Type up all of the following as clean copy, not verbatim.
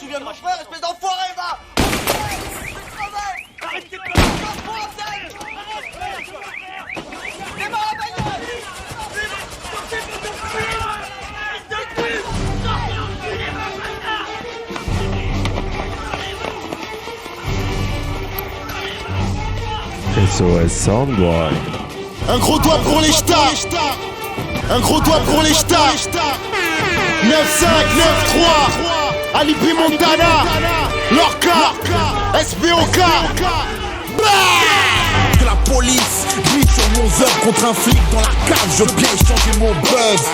souviens de mon frère, espèce d'enfoiré, va. Arrête tes conneries. SOS Soundboy. Un gros doigt pour les stars. Un gros doigt pour les stars. 9-5, 9-3. Alibi Montana. Lorca. SPOK. Que la police glisse sur mon œuvre contre un flic dans la cave. Je viens changer mon buzz.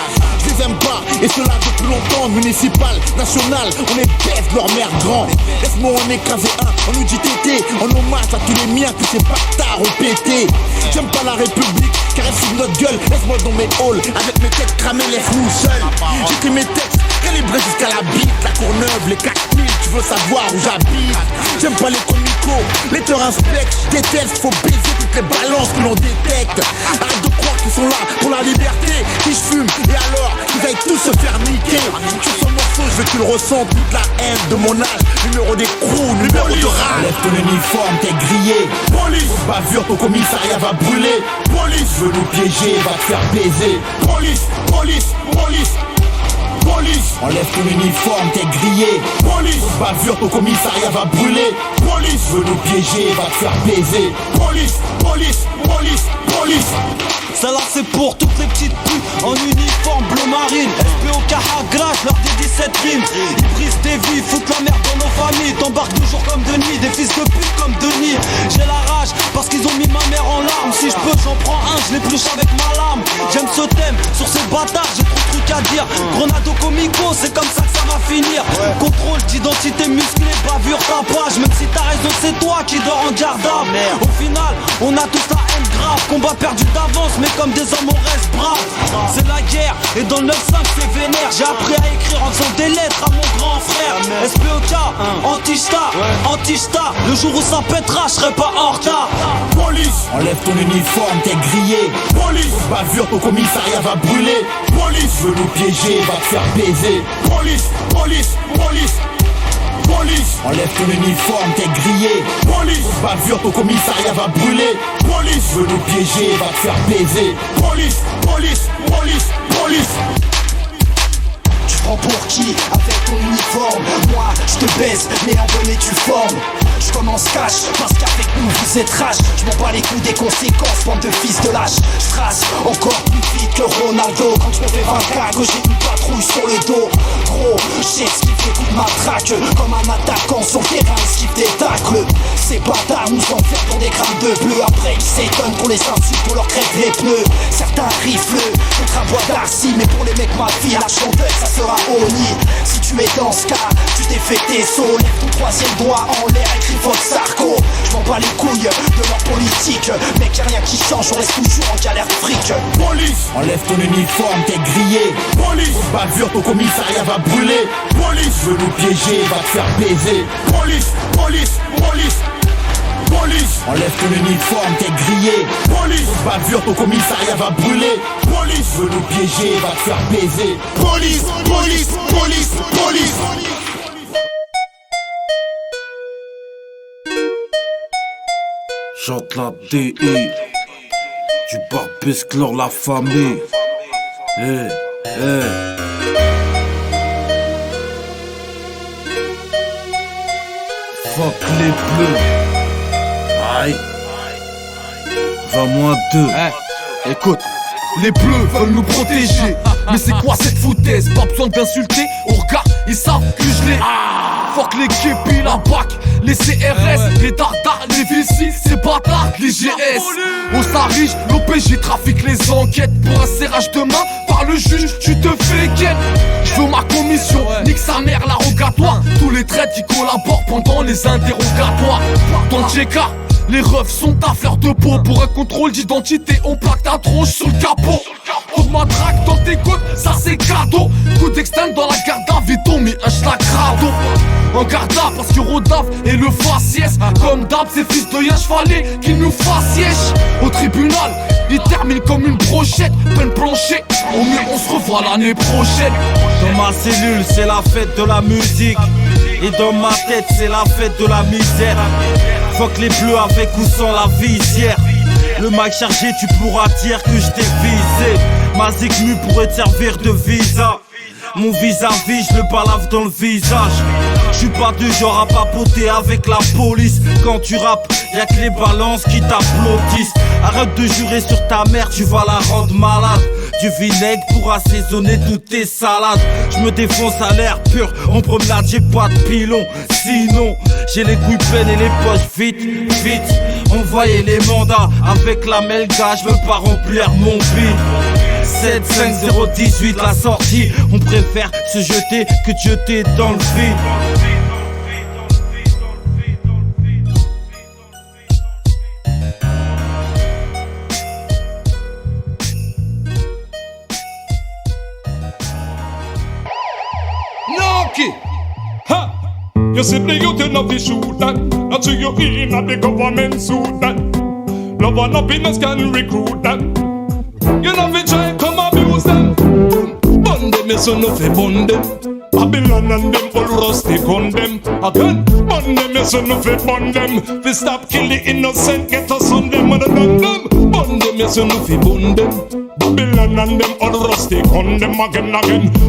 Je les aime pas, et cela depuis longtemps. Municipal, national, on est bête leur mère grand. Laisse-moi en écraser un, en UJTT. En hommage à tous les miens que ces bâtards ont pété. J'aime pas la République, car elle fout notre gueule. Laisse-moi dans mes halls, avec mes têtes cramées, laisse-nous seuls. J'écris mes textes, calibrés jusqu'à la bite. La Courneuve, les 4000, tu veux savoir où j'habite. J'aime pas les comicos, les teurs inspectent. Je déteste, faut baiser toutes les balances que l'on détecte. Arrête de croire qu'ils sont là pour la liberté. Si je fume, et alors, ils aillent tous se faire niquer. Sur ce morceau, je veux que tu le ressentes. Toute la haine de mon âge. Numéro d'écrou, numéro de rage. Enlève ton uniforme, t'es grillé. Police, bavure, ton commissariat va brûler. Police, veut nous piéger, va te faire baiser. Police, police, police. Police, enlève ton uniforme, t'es grillé. Police, bavure, ton commissariat va brûler. Police, veut nous piéger, va te faire baiser. Police, police, police, police. Ça là c'est pour toutes les petites putes en uniforme bleu marine. SPOK Hagrach, leur des 17 rimes. Ils brisent des vies, foutent la merde dans nos familles. T'embarques de jour comme de nuit, des fils de pute comme Denis. J'ai la rage parce qu'ils ont mis ma mère en larmes. Si je peux j'en prends un, je l'épluche avec ma lame. J'aime ce thème, sur ces bâtards j'ai trop de trucs à dire. Grenado comico, c'est comme ça que ça va finir. Contrôle d'identité musclée, bavure tapage. Même si t'as raison c'est toi qui dors en garde à vue. Au final, on a tous la haine grave. Combat perdu d'avance, mais comme des hommes on reste braves. C'est la guerre, et dans le 9-5 c'est vénère. J'ai appris à écrire en faisant des lettres à mon grand frère. SPOK, anti-sta, anti-sta. Le jour où ça pètera, je serai pas en retard. Police, enlève ton uniforme, t'es grillé. Police, bavure, ton commissariat va brûler. Police, veut nous piéger, va te faire baiser. Police, police, police. Police, enlève ton uniforme, t'es grillé. Police, bavure, ton commissariat va brûler. Police, veut nous piéger, va te faire baiser. Police, police, police, police. Tu prends pour qui avec ton uniforme? Moi, je te baise, mais en bonne et due forme. Je commence cash, parce qu'avec nous vous êtes rage. Je m'en bats les coups des conséquences, bande de fils de lâche. Je trace encore plus vite que Ronaldo. Quand je me fais 24, que j'ai une patrouille sur le dos. Gros, j'ai esquivé coup de matraque. Comme un attaquant sur le terrain, esquive des tacles. Ces bâtards nous enferment dans des grammes de bleu. Après ils s'étonnent qu'on les incite, pour leur crève les pneus. Certains riflent contre un bois d'arcy. Mais pour les mecs ma fille, la chanteuse ça sera Oni. Si tu es dans ce cas, tu t'es fait tes sauts. Lève ton troisième doigt en l'air, écris Fox Sarko. Je m'en bats les couilles de leur politique. Mec y'a rien qui change, on reste toujours en galère de fric. Police, enlève ton uniforme, t'es grillé. Police, bavure, ton commissariat va brûler. Police, veut nous piéger, va te faire baiser. Police, police, police. Police, enlève ton uniforme, t'es grillé. Police, bavure, ton commissariat va brûler. Police, veut nous piéger, va te faire baiser. Police, police, police, police. Chante la DI du Barbesclore la famille. Fuck les bleus. Aïe. 20-2. Écoute, les bleus veulent nous protéger. Mais c'est quoi cette foutaise? Pas besoin d'insulter, au regard, ils savent que je l'ai. Fuck les képis, la BAC, les CRS, les dardas, les V6, ces bâtards, les GS. Au Sarige, l'OPJ trafique les enquêtes. Pour un serrage de main, par le juge, tu te fais ken. Je veux ma commission, nique sa mère l'arrogatoire. Tous les traites qui collaborent pendant les interrogatoires. Dans le Tcheka, les refs sont à fleur de peau. Pour un contrôle d'identité, on plaque ta tronche sur le capot. On matraque dans tes côtes, ça c'est cadeau. Coup d'externe dans la garde à vue, mais un schlacrado. En garde à parce que Rodaf et le faciès. Comme d'hab, ces fils de yens fallait qu'ils nous fassent siège. Au tribunal, ils terminent comme une brochette. Peine planchée, au mieux on se revoit l'année prochaine. Dans ma cellule, c'est la fête de la musique. Et dans ma tête c'est la fête de la misère. Fuck les bleus avec ou sans la visière. Le mic chargé tu pourras dire que je t'ai visé. Ma zigmu pourrait te servir de visa. Mon vis-à-vis, je le balave dans le visage. J'suis pas du genre à papoter avec la police. Quand tu rappes, y'a que les balances qui t'applaudissent. Arrête de jurer sur ta mère, tu vas la rendre malade. Du vinaigre pour assaisonner toutes tes salades. J'me défonce à l'air pur, en promenade j'ai pas de pilon. Sinon, j'ai les couilles pleines et les poches vite, vite. Envoyez les mandats, avec la melga, j'veux pas remplir mon bide. 75018 la sortie. On préfère se jeter que de jeter dans le vide. Noki! Ha! You simply you turn off the shoot that. Not to you in at the government suit that. Love and happiness can recruit that. You know fi try come abuse them. Bun them, you so no fi bun them. Babylon and them all rusty gun them. Again, bun them, you so no fi bun them. Fi stop kill the innocent, get us on them and done them. Bun them, you so no fi bun them. Babylon and them all rusty gun them again.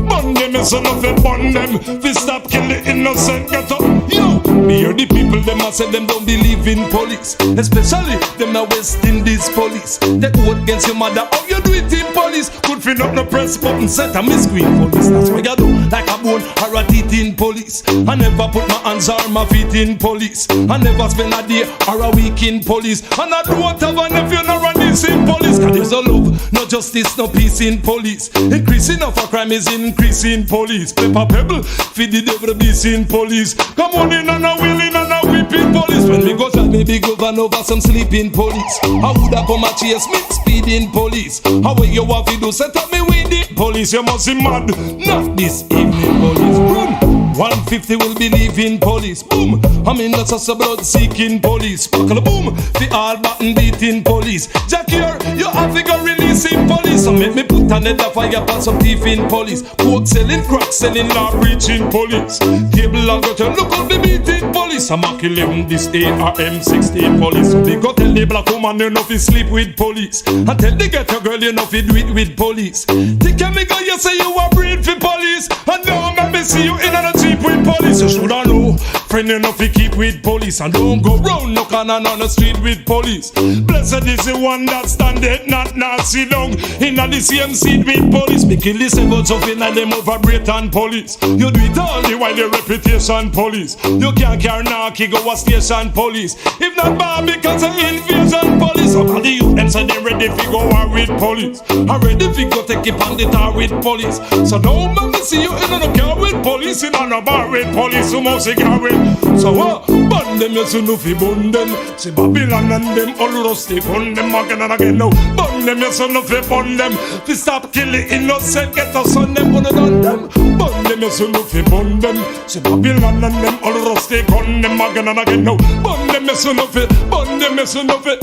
Bun them, you so no fi bun them. Fi stop kill the innocent, get up. Yo, me hear the people them a say them don't believe in police, especially them a West Indies police. They go against your mother, how you do it in police? Could fin up no press button, set a miss queen police. That's what you do, like a bone or a teeth in police. I never put my hands or my feet in police. I never spend a day or a week in police. And I don't have a nephew nor a niece in police. Cause there's no love, no justice, no peace in police. Increasing of a crime is increasing police. Pepper pebble, feed the devil beast in police. Come on in and a wheeling and a whipping police. When we go shot maybe govern over some sleeping police. How would I come a chase me speeding police? How will you have to do set up me with the police? You must be mad, not this evening police. Boom. 150 will be leaving police. Boom. I'm in the sauce of blood seeking police. Buckle boom. The all button beating police. Jack here, you have to go releasing police. So make me put another fire pan some thief in police. Coke selling, crack selling, law breaching police. Cable and gutter, look up the beating police. I'm a kill him this ARM-16 police. So they go tell the black woman you know fi sleep with police. And tell the ghetto girl you know fi do it with police. Think me go you say you a breed for police. And now let me see you in a cheap with police. You shoulda know, friend you know fi keep with police. And don't go round no corner on the street with police. Blessed is the one that standeth not sit down in the same seat with police. Me kill the sevens of in and them overbrate and police. You do it all the while your reputation police. You can't carry knocky go a station police. If not bad because of invasion police. Some of the youth them say they ready fi go war with police. I ready fi go take it on the tar with police. So don't make me see you in a car with police. In a bar with police who must get with. So what? Bun them you see no fi bun them. See Babylon and them all rusty bun them again and again now. Bun them you see no fi bun them. Fi stop killing innocent get us on them when done them. Bun them you see no fi bun them. See Babylon and them all rusty gun them again and again now. Bun them you see no fi, bun them you see no fi.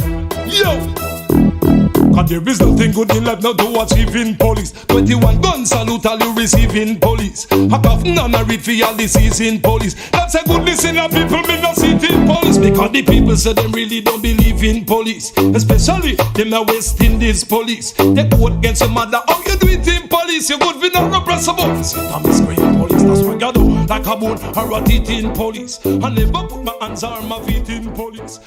Yo. Cause there is nothing good in life now to achieve in police. 21 gun salute all you receive in police. Hack off none a read for all disease in police. That's a good listener people me not see in police. Because the people say them really don't believe in police. Especially them a West Indies police. They go against your mother, how you do it in police? You good be not repressible. Sit on the screen police, that's what you do. Like a bone or a teeth in police. I never put my hands or my feet in police.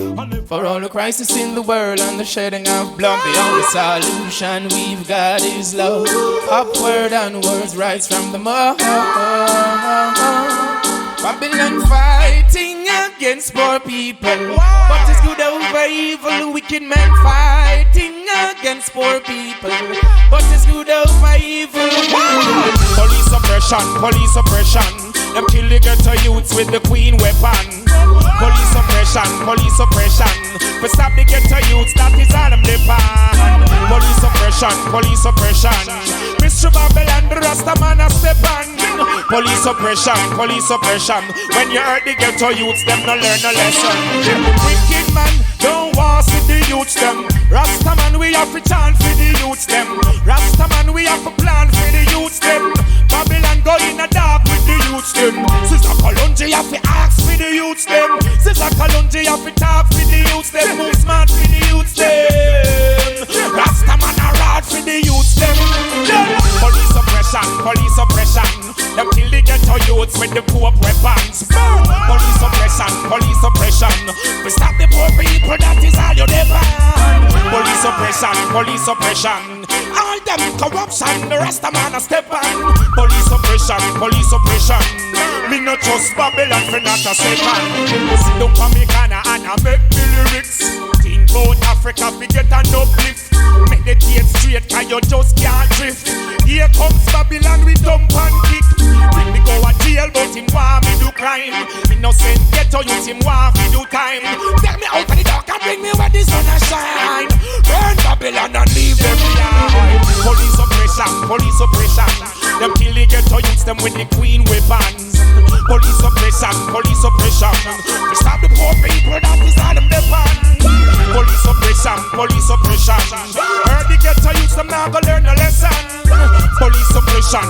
For all the crisis in the world and the shedding of blood, the only solution we've got is love. Upward and words rise from the mud. Babylon fighting against poor people, but it's good over evil. Wicked men fighting against poor people, but it's good over evil. Police oppression, police oppression. Them kill the ghetto youths with the queen weapon. Police oppression, police oppression. For stop the ghetto youths, that is all them depend. Police oppression, police oppression. Mr. Babylon, the Rasta man a step on. Police oppression, police oppression. When you hurt the ghetto youths, them no learn a lesson. Wicked man, don't want see the youths them. Rasta man, we have to chant for the youths them. Rasta man, we have to plan for the youths them. Babylon go in a dark with the youths them. Sister Kalonji have to G have it talk for the youths, them move smart for the youths, them. Rasta man a rod for the youths, them. Police oppression, them kill the ghetto youths with the poor weapons. Police oppression, we stop the poor people, that is all you depend. Police oppression, all them corruption, the Rasta man a step on. Police oppression, me no trust Babylon for not a second. Sit down for me corner and I make me lyrics. Think about Africa, we get an uplift. Meditate straight, cause you just can't drift. Here comes Babylon, we dump and kick. Bring me go a jail, but him want me do crime. Innocent ghetto youth, him want me do time. Take me out of the dark and bring me where the sun a shine. Burn Babylon and leave them behind. Police oppression, them kill the ghetto youths, them with the queen weapons. Police oppression, we stop the poor people, that is all them depend. Police oppression, heard the ghetto youths, them now go learn a lesson. Police oppression,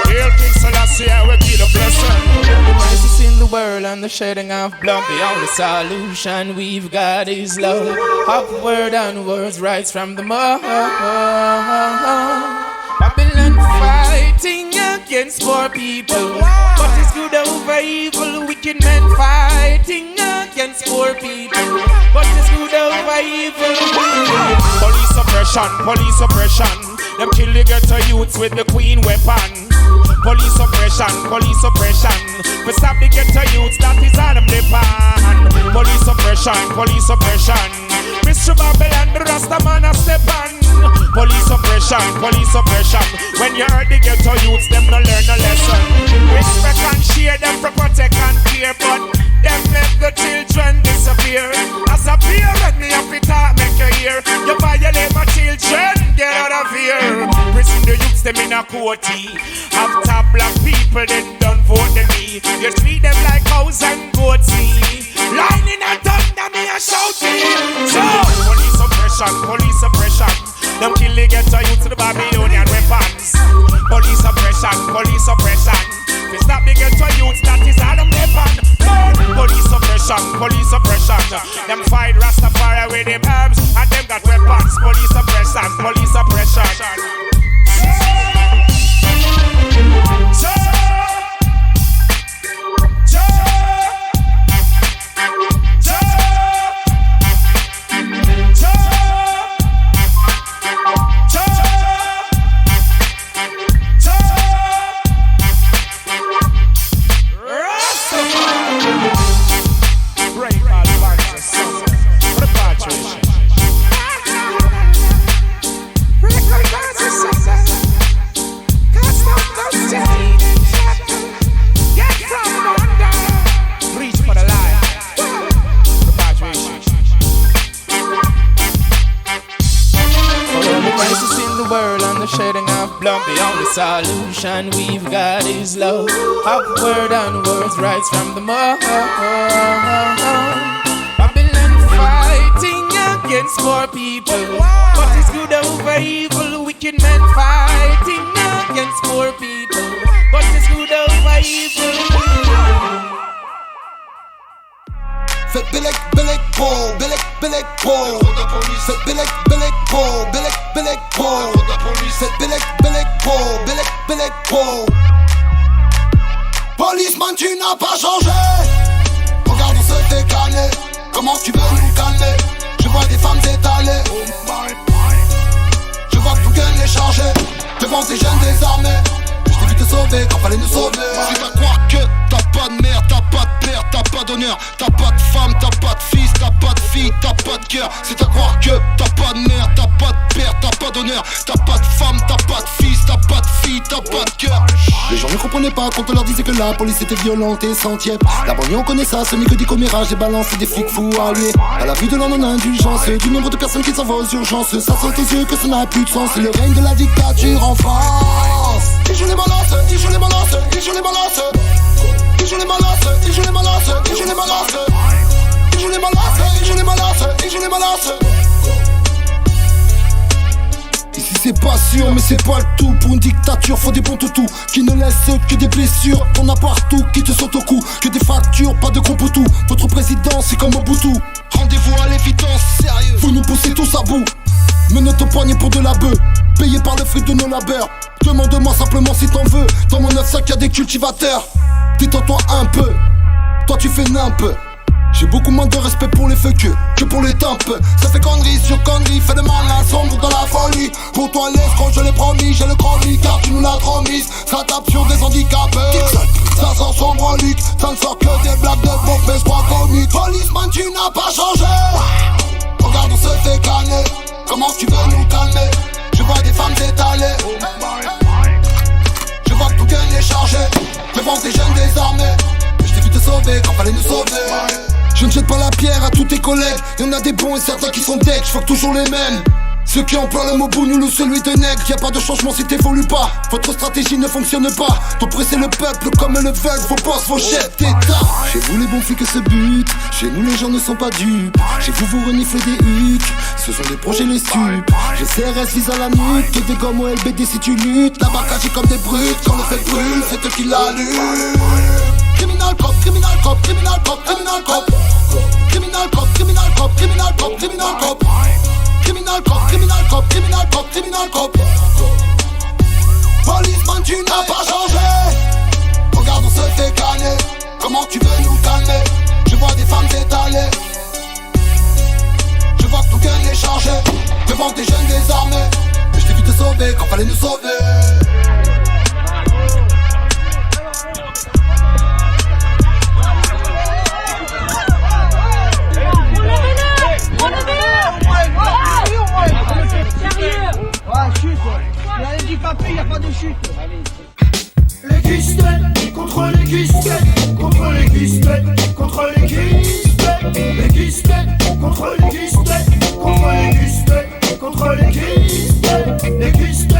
Hail King Selassie, we give a blessing. The crisis in the world and the shedding of blood, the only solution we've got is love. Upward and words rise from the mud. Babylon fighting against poor people, but it's good over evil. Wicked men fighting against poor people, but it's good over evil. Police oppression, them kill the ghetto youths with the queen weapon. Police oppression, we stop the ghetto youths, that is all them depend. Police oppression, Mr. Babylon, the Rasta man a step on. Police oppression, when you heard the ghetto youths, them no learn a lesson. Respect and share them for protect and care, but them make the children disappear. As a parent, me have to talk, make you hear. You violate my children, get out of here. Prison the youths, them in a courtie. Have top black people, they don't vote them me. You treat them like cows and goats. Lining and thunder, me a shouting. So, police oppression, them kill the ghetto youth to the Babylonian weapons. Police oppression, we stop the ghetto youth, that is all them depend. Police oppression, them fight Rastafari with them arms and them got weapons. Police oppression. The only solution we've got is love. Upward and words rise from the mud. Babylon fighting against poor people, but it's good over evil. Wicked men fighting against poor people, but it's good over evil. Faites Bélec, Bélec, po, Bélec, Bélec, po. Faites Bélec, Bélec, po, Bélec, Bélec, po. Faites Bélec, Bélec, po, Bélec, Bélec, po. Policeman, tu n'as pas changé. Regarde, on se fait calmer. Comment tu veux nous calmer? Je vois des femmes étalées. Je vois que tout gueule est chargé devant ces jeunes désarmés. Je t'ai vu te sauver quand fallait nous sauver. Tu vas croire que t'as pas de mère, t'as pas de père, t'as pas d'honneur, t'as pas de femme, t'as pas de fils, t'as pas de fille, t'as pas de cœur. C'est à croire que t'as pas de mère, t'as pas de père, t'as pas d'honneur, t'as pas de femme, t'as pas de fils, t'as pas de fille, t'as pas de cœur. Les gens ne comprenaient pas quand on leur disait que la police était violente et sans tiep. La banlieue on connaît ça, ce n'est que des commérages, des balances et des flics fous alliés. À la vue de leur non-indulgence, du nombre de personnes qui s'en vont aux urgences, ça saute aux yeux que ça n'a plus de sens. C'est le règne de la dictature en France. Ils jouent les menaces, ils jouent les menaces, ils jouent les menaces. Ils jouent les menaces, ils jouent les menaces, ils jouent les menaces. Ils jouent les menaces, ils jouent les menaces, ils jouent les menaces. Ici c'est pas sûr, mais c'est pas le tout. Pour une dictature, faut des bons toutous qui ne laissent que des blessures. T'en as partout qui te sautent au cou, que des factures, pas de gros poutous. Votre président, c'est comme Mobutu. Rendez-vous à l'évidence, sérieux. Vous nous poussez tous à bout. Menottes au poignet pour de la bœuf, payé par le fruit de nos labeurs. Demande-moi simplement si t'en veux. Dans mon 9-5 y'a des cultivateurs. Détends-toi un peu, toi tu fais nimp. J'ai beaucoup moins de respect pour les fuck que pour les tempes. Ça fait connerie sur connerie, fait de malin, sombre dans la folie. Pour toi l'escroc je l'ai promis, j'ai le chronique car tu nous l'as promise. Ça tape sur des handicapés, ça sent sombre lique. Ça ne sort que des blagues de mauvais espoir comique. Policeman tu n'as pas changé. Regarde on se fait canner. Comment tu veux nous calmer? Je vois des femmes étalées. Je vois que tout gagne est chargé. Devant des jeunes désarmés. Je t'ai vu te sauver quand fallait nous sauver. Je ne jette pas la pierre à tous tes collègues. Y'en a des bons et certains qui sont deck. J'fuck toujours les mêmes. Ceux qui emploient le mot bougnoul ou celui de nègre. Y'a pas de changement si t'évolues pas. Votre stratégie ne fonctionne pas. T'oppresser le peuple comme le veulent vos boss, vos chefs d'État. Chez vous les bons flics se butent. Chez nous les gens ne sont pas dupes. Chez vous reniflez des hucs. Ce sont des projets les stupes. Les CRS visent à la nuque. Que des gommes au LBD si tu luttes. La barque agit comme des brutes. Quand le fait brûle, c'est eux qui l'allument. Criminal cop, criminal cop, criminal cop, criminal cop. Criminal cop, criminal cop, criminal cop, criminal cop. Criminal cop, criminal cop, criminal cop, criminal cop. Policeman tu n'as pas changé. Regarde on se fait canner. Comment tu veux nous calmer? Je vois des femmes étalées. Je vois que tout gagne est chargé. Devant des jeunes désarmés. Mais je t'ai vu te sauver quand fallait nous sauver. Y'a pas de chute. Les guistes, contre les guistes, contre les guistes, contre les guistes. Les guistes, contre les guistes, contre les guistes, contre les guistes. Les guistes,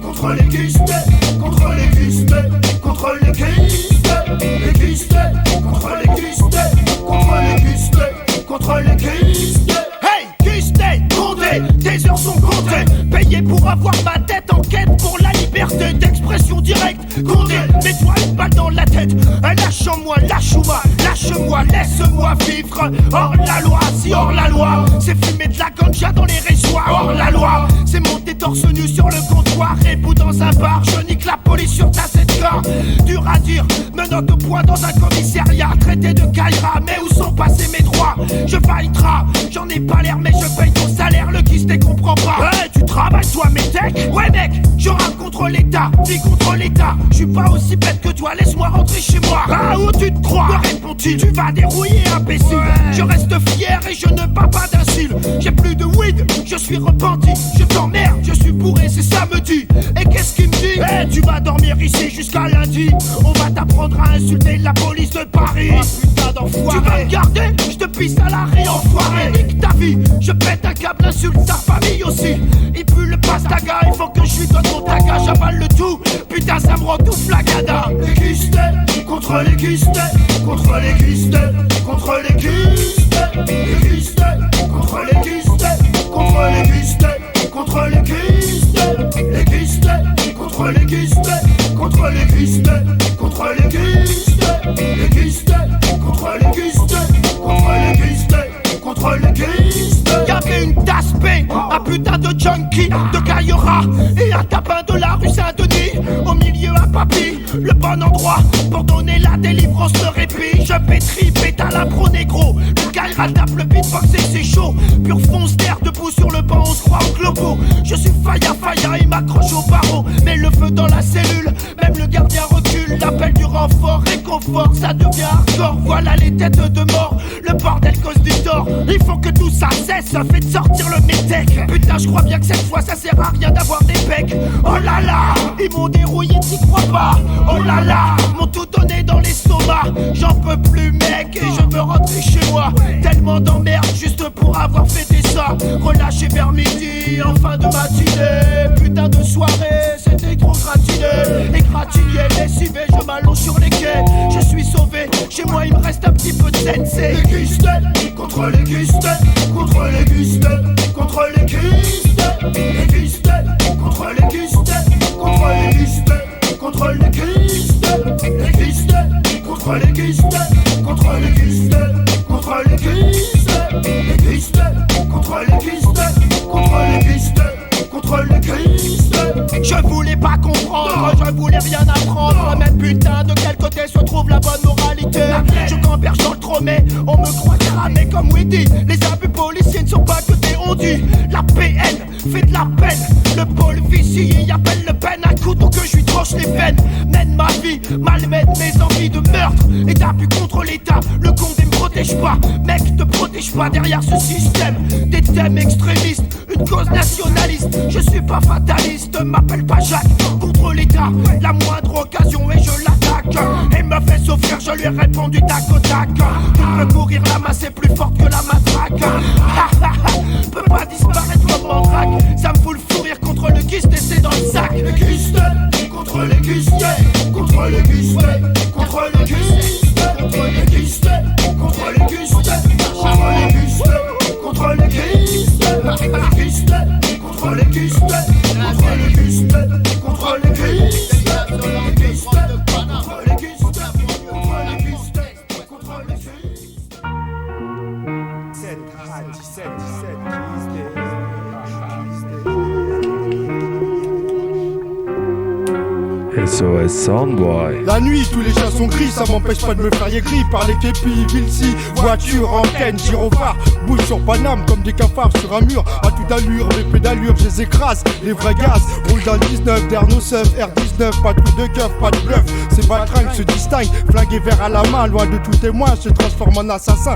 contre les guistes, contre les guistes, contre les guistes. Les guistes, contre les guistes, contre les guistes, contre les guistes. Hey, guistes, Condé, tes heures sont comptées. Payé pour avoir ma tête en quête pour la liberté d'expression directe. Condé, mets-toi une balle dans la tête. Lâche-moi, lâche-moi, lâche-moi, laisse-moi vivre. Hors la loi, si hors la loi, c'est fumer de la ganja dans les résoirs. Hors la loi, c'est monter torse nu sur le comptoir. Rebou dans un bar, je nique la police sur ta cette corps. Dur à dire, menotte au poing dans un commissariat. Traité de Kaira, mais où sont passés mes droits? Je vaillera, j'en ai pas l'air, mais je paye ton salaire. Le guiste comprend pas. Hey, tu travailles toi, mes techs? Ouais, mec, je rappe contre l'État, dis contre l'État. Je suis pas aussi bête que toi, laisse-moi rentrer chez moi. Ah, où tu te crois? Me répond-il, tu vas dérouiller, imbécile. Ouais. Je reste fier et je ne bats pas d'un cil. J'ai plus de weed, je suis repenti. Je t'emmerde, je suis bourré, c'est samedi. Et qu'est-ce qu'il me dit? Hey, tu vas dormir ici jusqu'à lundi. On va t'apprendre à insulter la police de Paris. Oh putain d'enfoiré. Tu vas me garder? Je te pisse à la rue, enfoiré. Nique ta vie, je pète un câble, insulte ta famille aussi. Il pue le pastaga, il faut que je lui donne mon taga. J'avale le tout, putain ça me rend tout flagada. Les guistes, contre les guistes, contre les guistes, contre les guistes. Les guistes, contre les guistes, contre les guistes, contre les guistes. Les guistes, contre les guistes, contre les guistes, contre les guistes. Les guistes, contre les guistes, contre les guistes, contre les guistes. Y'avait une tasse P, un putain de junkie de Gaillera et un tapin de la rue Saint-Denis. Au milieu un papy, le bon endroit pour donner la délivrance, le répit. Je pétris, pétale à la pro négro. Le Gaillera tape le beatbox et c'est chaud. Pur fonce d'air debout sur le banc, on se croit au globo. Je suis faya, il m'accroche au barreau. Mets le feu dans la cellule, même le gardien recule. L'appel du renfort, réconfort, ça devient hardcore. Voilà les têtes de mort, le bordel cause du tort. Il faut que tout ça cesse, ça fait de sortir le métèque. Putain, je crois bien que cette fois ça sert à rien d'avoir des pecs. Oh là là, ils m'ont dérouillé, t'y crois pas. Oh là là, m'ont tout donné dans l'estomac. J'en peux plus mec et je veux rentrer chez moi. Tellement d'emmerde juste pour avoir fêté ça. Relâché vers midi, en fin de matinée. Putain de soirée, c'était trop gratiné. Égratigné, lessivé, je m'allonge sur les quais. Je suis sauvé, chez moi il me reste un petit peu de sensei. Les guistes, contre les guistes, contre les guistes, contre les guistes. Les guistes, contre contre les guistes, contre les guistes, contre les guistes, les guistes, contre les guistes, contre les guistes, contre les guistes. Je voulais pas comprendre, je voulais rien apprendre. Mais putain, de quel côté se trouve la bonne moralité? Je gamberge dans le tromé, on me croit cramé comme Weedy. Les abus policiers ne sont pas que des ondits. La PN fait de la peine, le pôle vicié y appelle le peine. Un couteau que je lui tranche les veines. Mène ma vie, malmène mes envies de meurtre et d'abus contre l'État. Le condé me protège pas, mec, te protège pas derrière ce système. Des thèmes extrémistes, une cause nationaliste. Je suis pas fataliste, m'appelle pas Jacques. Contre l'État, la moindre occasion et je l'attaque. Et me fait souffrir, je lui ai répondu tac au tac. Il peut courir, la masse est plus forte que la matraque. Peut pas disparaître comme Mandrake. Ça me fout le fou rire contre le guiste et c'est dans le sac. Les guistes, contre les guistes, contre les guistes, contre les guistes, contre les guistes, contre les guistes, contre les guistes, contre les guistes, les guistes, contre les guistes, contre les guistes, contre les guistes, les guistes, contre les guistes, contre les guistes, contre les guistes. 17 SOS Soundboy. La nuit, tous les chats sont gris, ça m'empêche pas de me faire aigri par les képis, Vilsi, voiture, antenne, gyrophare, bouge sur Paname comme des cafards sur un mur, à toute allure, mes pédalures, je les écrase, les vrais gaz, roule dans le 19, Derno Seuf, R19, pas de coup de keuf, pas de bluff, ces baltringues se distinguent, flingués vert à la main, loin de tout témoin, se transforme en assassin.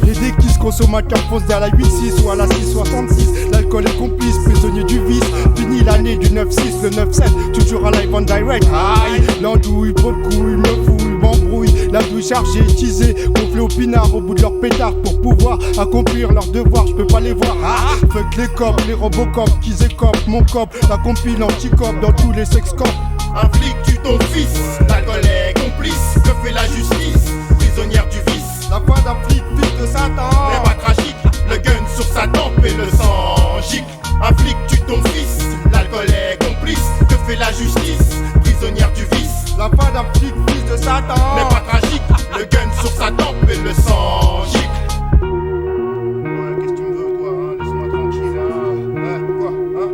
Les déquisses consommateurs foncent à la 8-6 ou à la 6-66, l'alcool est complice, prisonnier du vice, fini l'année du 9-6, le 9-7, toujours à live on direct. Aïe, l'andouille, trop de couilles, me fouille, m'embrouille. La douille chargée, teasée, gonflée au pinard au bout de leur pétard pour pouvoir accomplir leurs devoirs. Je peux pas les voir. Ah, fuck les cops, les robocops, qu'ils écopent, mon cop, la compile anti-cop dans tous les sex-cops. Un flic tue ton fils, l'alcool est complice. Que fait la justice, prisonnière du vice? La fin d'un flic, fils de Satan. Mais pas tragique, le gun sur sa tempe et le sang gicle. Un flic tue ton fils, l'alcool est complice. Que fait la justice, prisonnière du vice? La fin d'un flic, fils de Satan. Mais pas tragique, le gun sur sa tempe et le sang gicle. Ouais, qu'est-ce que tu me veux, toi, hein? Laisse-moi tranquille, hein? Quoi, hein?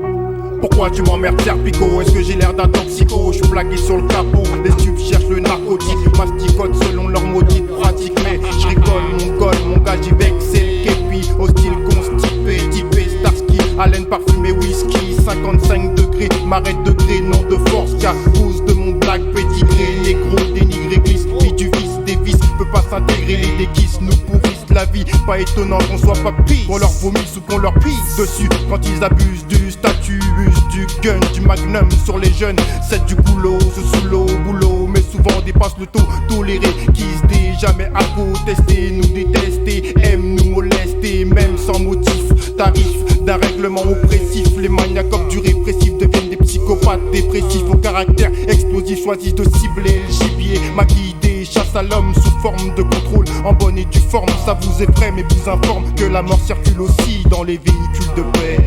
Pourquoi tu m'emmerdes, Serpico? Est-ce que j'ai l'air d'un toxico? Je suis plaqué sur le capot, les stupes cherchent le narcotique. Masticote selon leur maudite pratique. Mais je rigole, mon gol, mon gars, j'y vexe, c'est le képi. Au style constipé, typé, Starsky, haleine parfumée, whisky, 55 degrés, m'arrête degré, nom de force, cause de mon black pédigré, négro, dénigré, glisse, vie du vice, des vices, peut pas s'intégrer, les déguises nous pourrissent la vie, pas étonnant qu'on soit pas pire, qu'on leur vomisse ou qu'on leur pisse dessus, quand ils abusent du statut, usent du gun, du magnum sur les jeunes, c'est du boulot, ce sous l'eau, boulot, mais souvent dépasse le taux, toléré, qui se dé, jamais à contester, nous détester, aiment nous molester, même sans motif, tarif d'un règlement oppressif, les maniaques du répressif deviennent des psychopathes dépressifs au caractère explosif, choisissent de cibler le gibier, maquillent des chasses à l'homme sous forme de contrôle, en bonne et due forme, ça vous effraie mais vous informe que la mort circule aussi dans les véhicules de paix.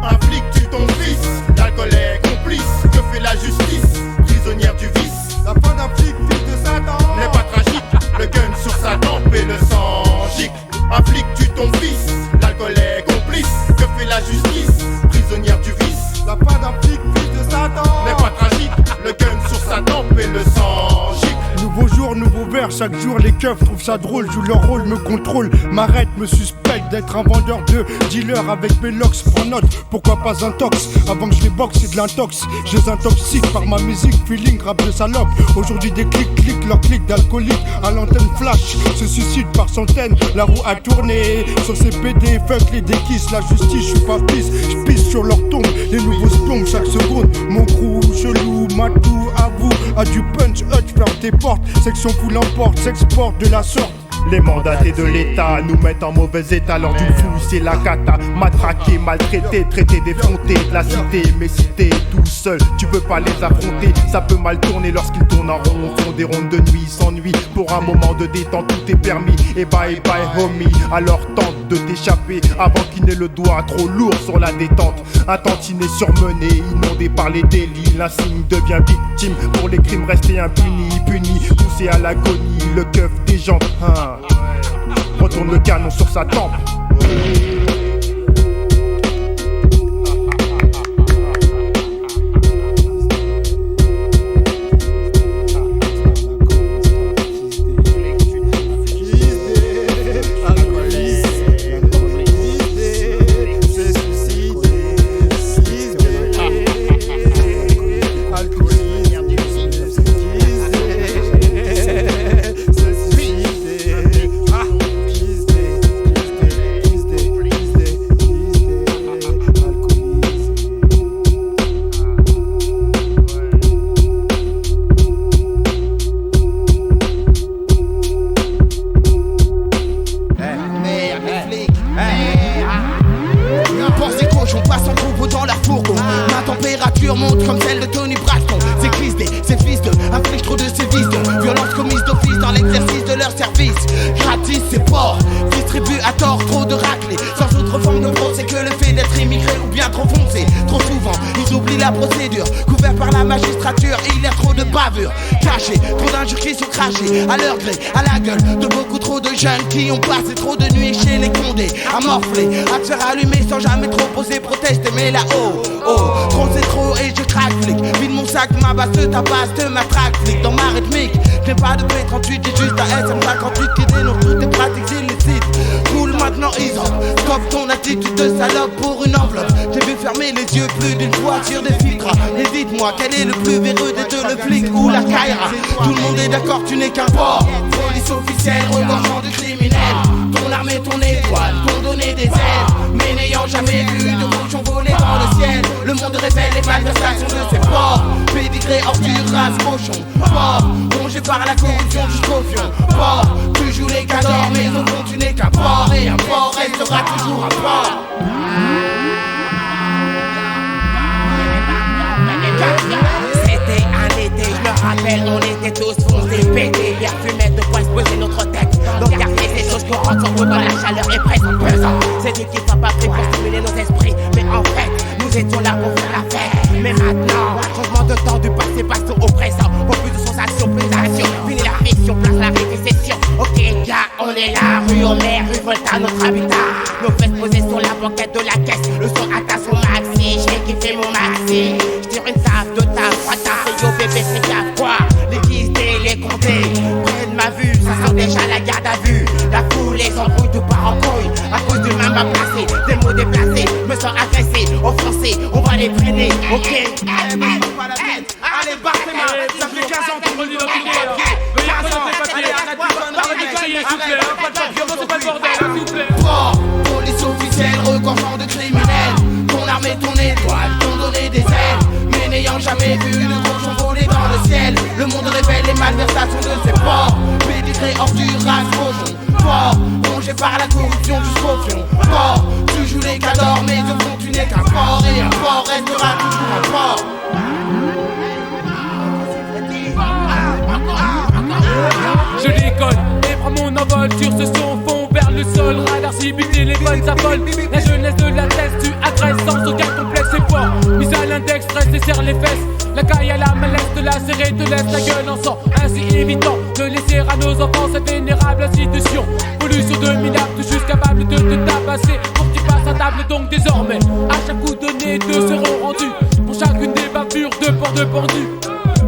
Un flic tue ton fils, l'alcool est complice, que fait la justice, prisonnière du vice? La fin d'un flic, fils de Satan. N'est pas tragique, le gun sur sa tempe et le sang gicle. Un flic tue ton fils, l'alcool est complice, que fait la justice, prisonnière du vice? La fin d'un flic, fils de Satan. N'est pas tragique, le gun sur sa tempe et le sang gicle. Nouveau jour, nouveau verre, chaque jour les keufs trouvent ça drôle, jouent leur rôle, me contrôle, m'arrête, me suspecte d'être un vendeur de dealer avec mes locks, prends note, pourquoi pas un tox, avant que je les boxe c'est de l'intox, je les intoxique par ma musique, feeling, rap de salope, aujourd'hui des clics, leur clic d'alcoolique, à l'antenne flash, se suicide par centaines, la roue a tourné, sur ces PD, fuck les déquisses, la justice, je suis pas pisse, je pisse sur leur tombe, les nouveaux se plombent chaque seconde, mon crew, chelou, matou, à vous, à du punch, hutch, ferme tes portes, section full en porte, s'exporte de la sorte. Les mandatés de l'État nous mettent en mauvais état. Lors d'une fouille c'est la cata. Matraqué, maltraité, traité d'effronté de la cité. Mais si t'es tout seul, tu peux pas les affronter. Ça peut mal tourner lorsqu'ils tournent en rond. Font des rondes de nuit, s'ennuient. Pour un moment de détente tout est permis. Et bye bye homie. Alors tente de t'échapper avant qu'il n'ait le doigt trop lourd sur la détente. Un tantinet surmené, inondé par les délits. L'insigne devient victime pour les crimes restés impunis. Puni, poussé à l'agonie, le keuf des gens. Retourne le canon sur sa tempe. À leur gré, à la gueule de beaucoup trop de jeunes qui ont passé trop de nuits chez les condés, à morfler, à te faire allumer sans jamais trop poser, protester. Mais là-haut, trop c'est trop et je craque flic. Vide mon sac, ma basse, ta base, te matraque flic. Dans ma rythmique, j'ai pas de P38, j'ai juste un SM58 qui dénonce toutes tes pratiques illicites. Cool maintenant, ils ont stop ton attitude de salope pour une enveloppe. J'ai vu fermer les yeux plus d'une fois sur des filtres. Et dites-moi, quel est le plus véreux des deux, le flic ou la Kaira? Tout le monde est d'accord, tu n'es qu'un porc. Police officielle, regorgeant de criminels. Ton armée, ton étoile, t'ont donné des ailes. Mais n'ayant jamais vu de cochon voler dans le ciel, le monde révèle les malversations de ses porcs. Pédigré, ordure, race, cochon, porc. Rongé par la corruption jusqu'au fion, porc. Tu joues les cadors, mais au fond tu n'es qu'un porc. Et un porc restera toujours un porc. C'était un été, je me rappelle, on était tous foncés, pétés. L'air fumait de quoi se poser notre tête. Donc garder ces choses courantes sur vous dans la chaleur et présent pesant. C'est Dieu qui soit pas pris pour stimuler nos esprits. Mais en fait, nous étions là pour faire la fête. Mais maintenant, changement de temps du passé passe au présent. Pour plus de sensations, plus d'action. Fini la fiction, place la récession. Ok gars, on est là, rue au maire, rue Volta, notre habitat. Nos fesses posées sur la banquette de la caisse. Le son atteint son maxi, j'ai kiffé mon maxi. J'tire une taf, deux taf, trois taf. Et yo bébé c'est grave quoi. Les guisés, les comptés. Près de ma vue, ça sent déjà la garde à vue. La foule, les embrouilles de part en couille. À cause du main mal placé, des mots déplacés. Me sens agressé, offensé, on va les traîner. Ok. Allez, pas la tête. Allez, barre tes mains. Ça fait 15 ans qu'on relie dans tout le monde. Veuillez présenter les papiers. Police officielle, regorgeant de criminels. Ton armée, ton étoile, t'ont donné des ailes. Mais n'ayant jamais vu de cochon voler dans le ciel, le monde révèle les malversations de ses porcs. Pédigré, ordure, race, cochon, porc. Rongé par la corruption jusqu'au fion, porc. Tu joues les cadors, mais au fond tu n'es qu'un porc. Et un porc restera toujours un porc. Je décolle et prends mon envol sur ce son fond vers le sol. Radar cible, téléphone s'affole. La jeunesse de la tête, tu agresses sans aucun complexe et fort. Mise à l'index, stress et serre les fesses. La caille à la malaise de la serrer, te laisse la gueule en sang. Ainsi évitant de laisser à nos enfants cette vénérable institution. Pollution de minable, tout juste capable de te tabasser. Pour que tu passes à table donc désormais. À chaque coup donné, deux seront rendus. Pour chacune des bavures, deux ports de pendus.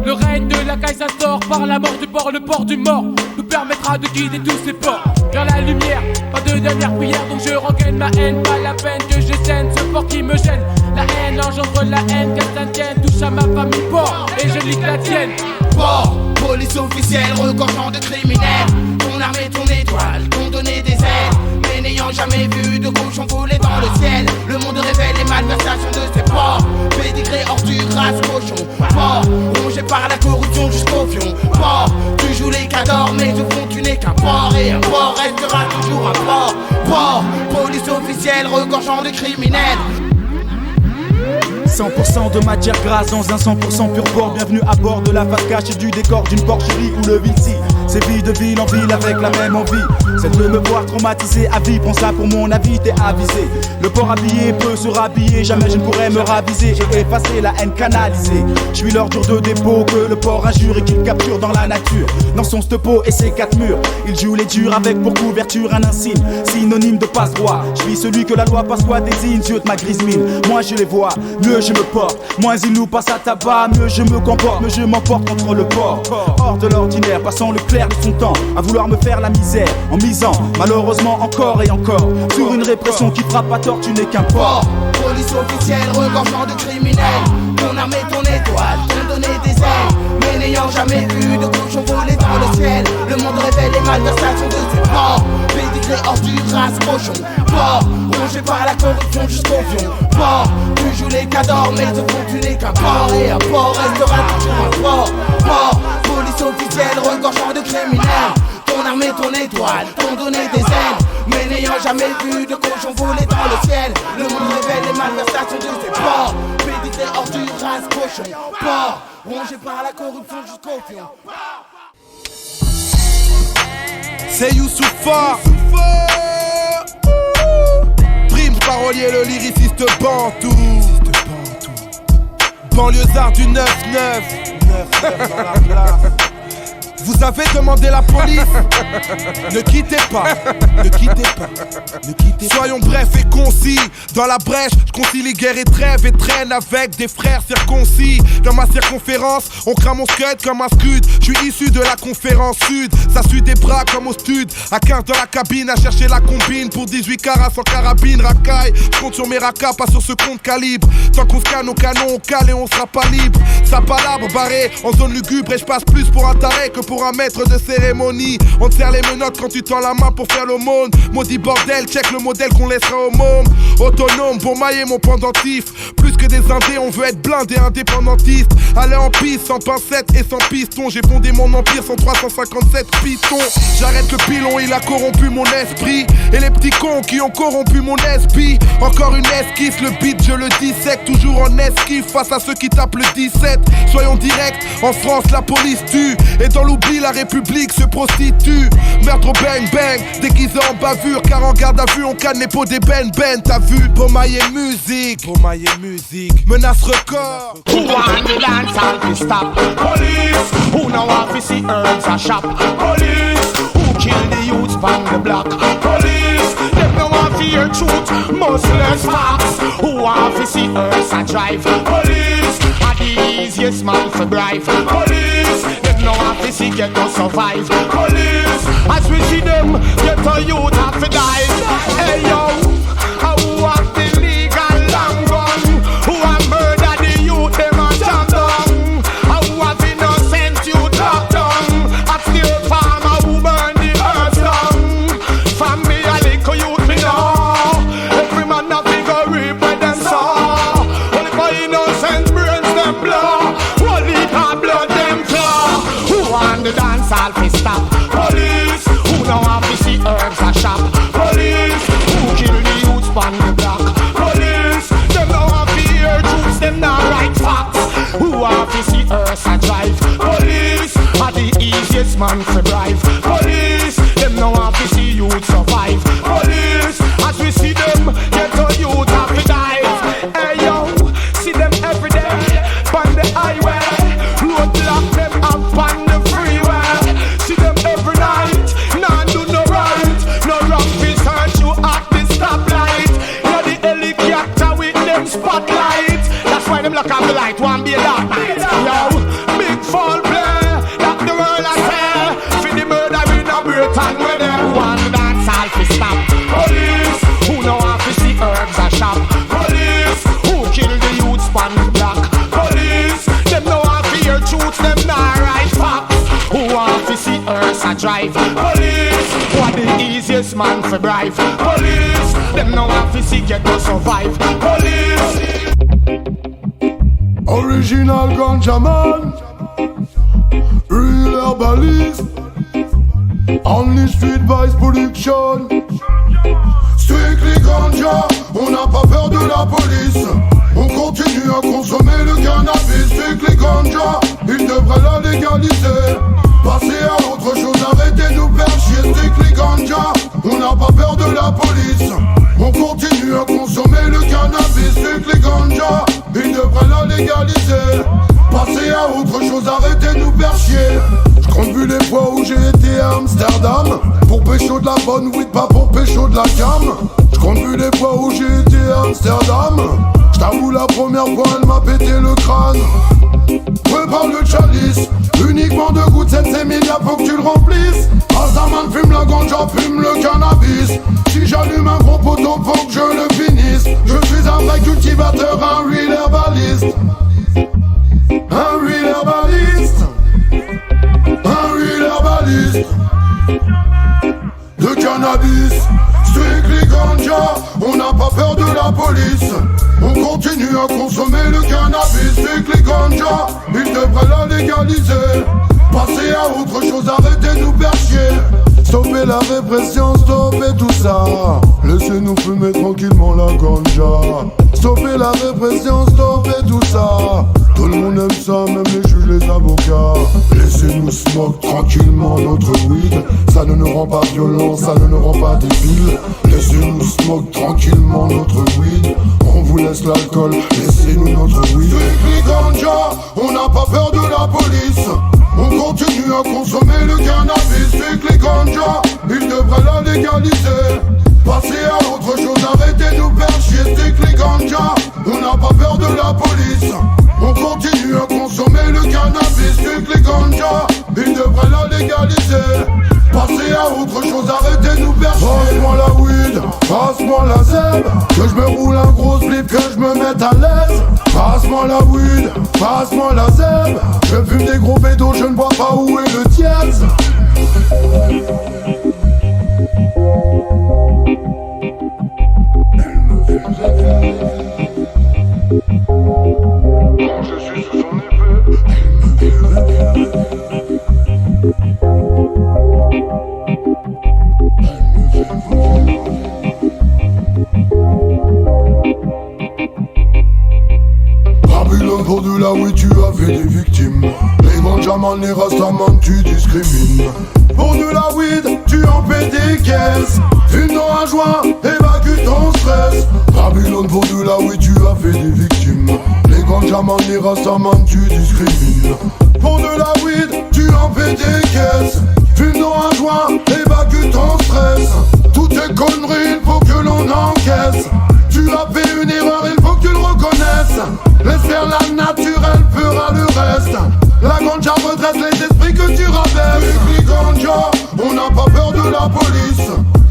Le règne de la caille s'instaure par la mort du port, le port du mort nous permettra de guider tous ces ports vers la lumière, pas de dernière prière. Donc je rengaine ma haine, pas la peine que je saigne ce port qui me gêne. La haine engendre la haine, qu'elle s'intienne, touche à ma famille port, et je lis que la tienne. Port, police officielle, regorgeant de criminels. Ton armée, ton étoile, t'ont donné des ailes. Mais n'ayant jamais vu de cochon voler dans le ciel, le monde révèle les malversations de ses porcs. Pédigré, ordure, race, cochon, porc. Rongé par la corruption jusqu'au fion, porc. Tu joues les cadors, mais au fond tu n'es qu'un porc. port et un port restera toujours un port. Port, police officielle regorgeant de criminels. 100% de matière grasse dans un 100% pur port. Bienvenue à bord de la face cachée du décor d'une porcherie ou le Vinci. C'est vie de ville en ville avec la même envie. C'est de me voir traumatisé à vie. Prends ça pour mon avis, t'es avisé. Le port habillé peut se rhabiller. Jamais je ne pourrais me raviser et effacer la haine canalisée. Je suis l'ordure de dépôt que le port injure et qu'il capture dans la nature. Dans son stepo et ses quatre murs, il joue les durs avec pour couverture un insigne, synonyme de passe-droit. Je suis celui que la loi passois désigne. Yeux de ma grise mine, moi je les vois, mieux je me porte. Moins il nous passe à tabac, mieux je me comporte. Mieux je m'emporte contre le port. Hors de l'ordinaire, passant le clair de son temps à vouloir me faire la misère, en misant malheureusement encore et encore sur une répression qui frappe à tort. Tu n'es qu'un port. Police officielle regorgeant de criminels. Ton armée, ton étoile, t'ont donné des ailes. Mais n'ayant jamais vu de cochon voler dans le ciel, le monde révèle les malversations de ces ports. Pédigré, ordure, race, cochon. Port, rongé par la corruption jusqu'au fion. Port, tu joues les cadors mais au fond tu n'es qu'un port. Et un port restera toujours un port. Port, police officielle regorgeant de criminels. Ton armée, ton étoile, t'ont donné des ailes. Mais n'ayant jamais vu de cochon voler dans le ciel, le monde révèle les malversations de ces ports. Pédigré, ordure, race, cochon. Port, rongé par la corruption jusqu'au fion. C'est Youssoupha, Prime parolier, le lyriciste Bantou, banlieusard du 9-9 dans la place. Vous avez demandé la police. Ne quittez pas, ne quittez pas, ne quittez pas. Soyons brefs et concis. Dans la brèche, je concilie guerre et trêve et traîne avec des frères circoncis. Dans ma circonférence, on crame mon scud comme un scud. Je suis issu de la conférence sud. Ça suit des bras comme au stud. À 15 dans la cabine, à chercher la combine. Pour 18 carats sans carabine, racaille. Je compte sur mes racas, pas sur ce compte calibre. Tant qu'on se canne au canon, on cale et on sera pas libre. Ça palabre barré en zone lugubre. Et je passe plus pour un taré que pour un maître de cérémonie. On te serre les menottes quand tu tends la main pour faire l'aumône. Maudit bordel, check le modèle qu'on laissera au môme. Autonome, pour mailler mon pendentif. Plus que des indés, on veut être blindé, indépendantiste. Aller en piste, sans pincette et sans piston. J'ai fondé mon empire sans 357 pitons. J'arrête le pilon, il a corrompu mon esprit. Et les petits cons qui ont corrompu mon esprit. Encore une esquisse, le beat je le dissèque. Toujours en esquive face à ceux qui tapent le 17. Soyons directs, en France la police tue. Et dans l'oubli la République se prostitue. Meurtre au bang bang, déguisé en bavure. Car en garde à vue on canne les pots des ben. T'as vu, Beaumaillé musique, menace record. Who want the dance and to stop? Police. Who now want to see herbs a shop? Police. Who kill the youths on the block? Police. Them no want to hear truth, much less facts. Who want to see herbs a drive? Police. Are the easiest man for bribe? Police. Them no want to see get no survive. Police. As we see them, get a youth have to die. Hey yo. Who have the legal long gun? Who have murdered the youth, them a jam down? Who have innocent youth locked down? A still farmer who burn the earth down. From me a little youth me know. Every man a figure reap where them sow. Only for innocent brains them blow. Only for blood them flow. Who want the dance all fi stop? Police. Who now have to see herbs a shop? Police. Who kill the youths on the block? Police. Them now have to hear truths, them now write facts. Who have to see herbs a drive? Police. Are the easiest man to bribe? Police. Them now have to see youth survive. Police. As we see them, get a youth have to dive. Hey yo, see them every day on the highway. Roadblock them up on the freeway. See them every night, nah do no right. No wrong fish hurt you at the stoplight. You're the helicopter with them spotlight. That's why them lock off the light, one be a dark night. Yo, big fall play, that the world I say. For the murder in a Britain where them want to dance all fi stop. Police, who know how to see herbs a shop. Police, who kill the youths on the block. Police, them know how to hear truth, them not right facts. Who want to see herbs a drive? Police, who are the easiest man for bribe? Police, them know how to see get to survive. Police. Original ganja man, real herbalist. Only Street Vice Production. Strictly Ganja, on n'a pas peur de la police. On continue à consommer le cannabis. Strictly Ganja, il devrait la légaliser. Passer à autre chose, arrêtez de nous faire chier. Strictly Ganja, on n'a pas peur de la police. On continue à consommer le cannabis. Strictly Ganja, il devrait la légaliser. Passer à autre chose, arrêtez de nous faire chier. J'compte vu les fois où j'ai été à Amsterdam. Pour pécho de la bonne weed, pas pour pécho de la cam. J'compte vu les fois où j'ai été à Amsterdam. J't'avoue la première fois elle m'a pété le crâne. Prépare le chalice, uniquement 2 gouttes, 7 milliards, faut que tu le remplisses. Azaman fume la ganja, fume le cannabis. Si j'allume un gros poteau, faut que je le finisse. Je suis un vrai cultivateur, un real herbaliste. Un real herbaliste. Un real herbaliste de cannabis. Strictly Ganja, on n'a pas peur de la police. On continue à consommer le cannabis. Strictly Ganja, il devrait la légaliser. Passer à autre chose, arrêtez de nous faire chier. Stopper la répression, stopper tout ça. Laissez-nous fumer tranquillement la ganja. Stopper la répression, stopper tout ça. Tout le monde aime ça, même les juges, les avocats. Laissez-nous smoke tranquillement notre weed. Ça ne nous rend pas violents, ça ne nous rend pas débiles. Laissez-nous smoke tranquillement notre weed. On vous laisse l'alcool, laissez-nous notre weed. Strictly Ganja, on n'a pas peur de la police. On continue à consommer le cannabis. Strictly Ganja, il devrait la légaliser. Passer à autre chose, arrêtez de nous faire chier. Strictly Ganja, on n'a pas peur de la police. On continue à consommer le cannabis. Strictly Ganja, il devrait la légaliser. Passer à autre chose, arrêtez de nous faire chier. Passe-moi la weed, passe-moi la zeb. Que je me roule un gros slip, que je me mette à l'aise. Passe-moi la weed, passe-moi la zeb. Je fume des gros bédos, je ne vois pas où est le dièse. Elle me fait rêver. Quand je suis sous son effet, elle me fait rêver. Babylone pour de la oui tu as fait des victimes. Les Benjamin, les Rastaman tu discrimines. Pour de la weed tu en fais des caisses. Fume dans un joint, évacue ton stress. Babylone pour de la oui tu as fait des victimes. Les Benjamin, les Rastaman tu discrimines. Pour de la weed tu en fais des caisses. Fume dans un joint, évacue ton stress. Toutes tes conneries il faut que l'on encaisse. Tu as fait une erreur, il faut que tu le reconnaisses. Laisse faire la nature, elle fera le reste. La ganja redresse les esprits que tu rabaisses. Strictly Ganja, on n'a pas peur de la police.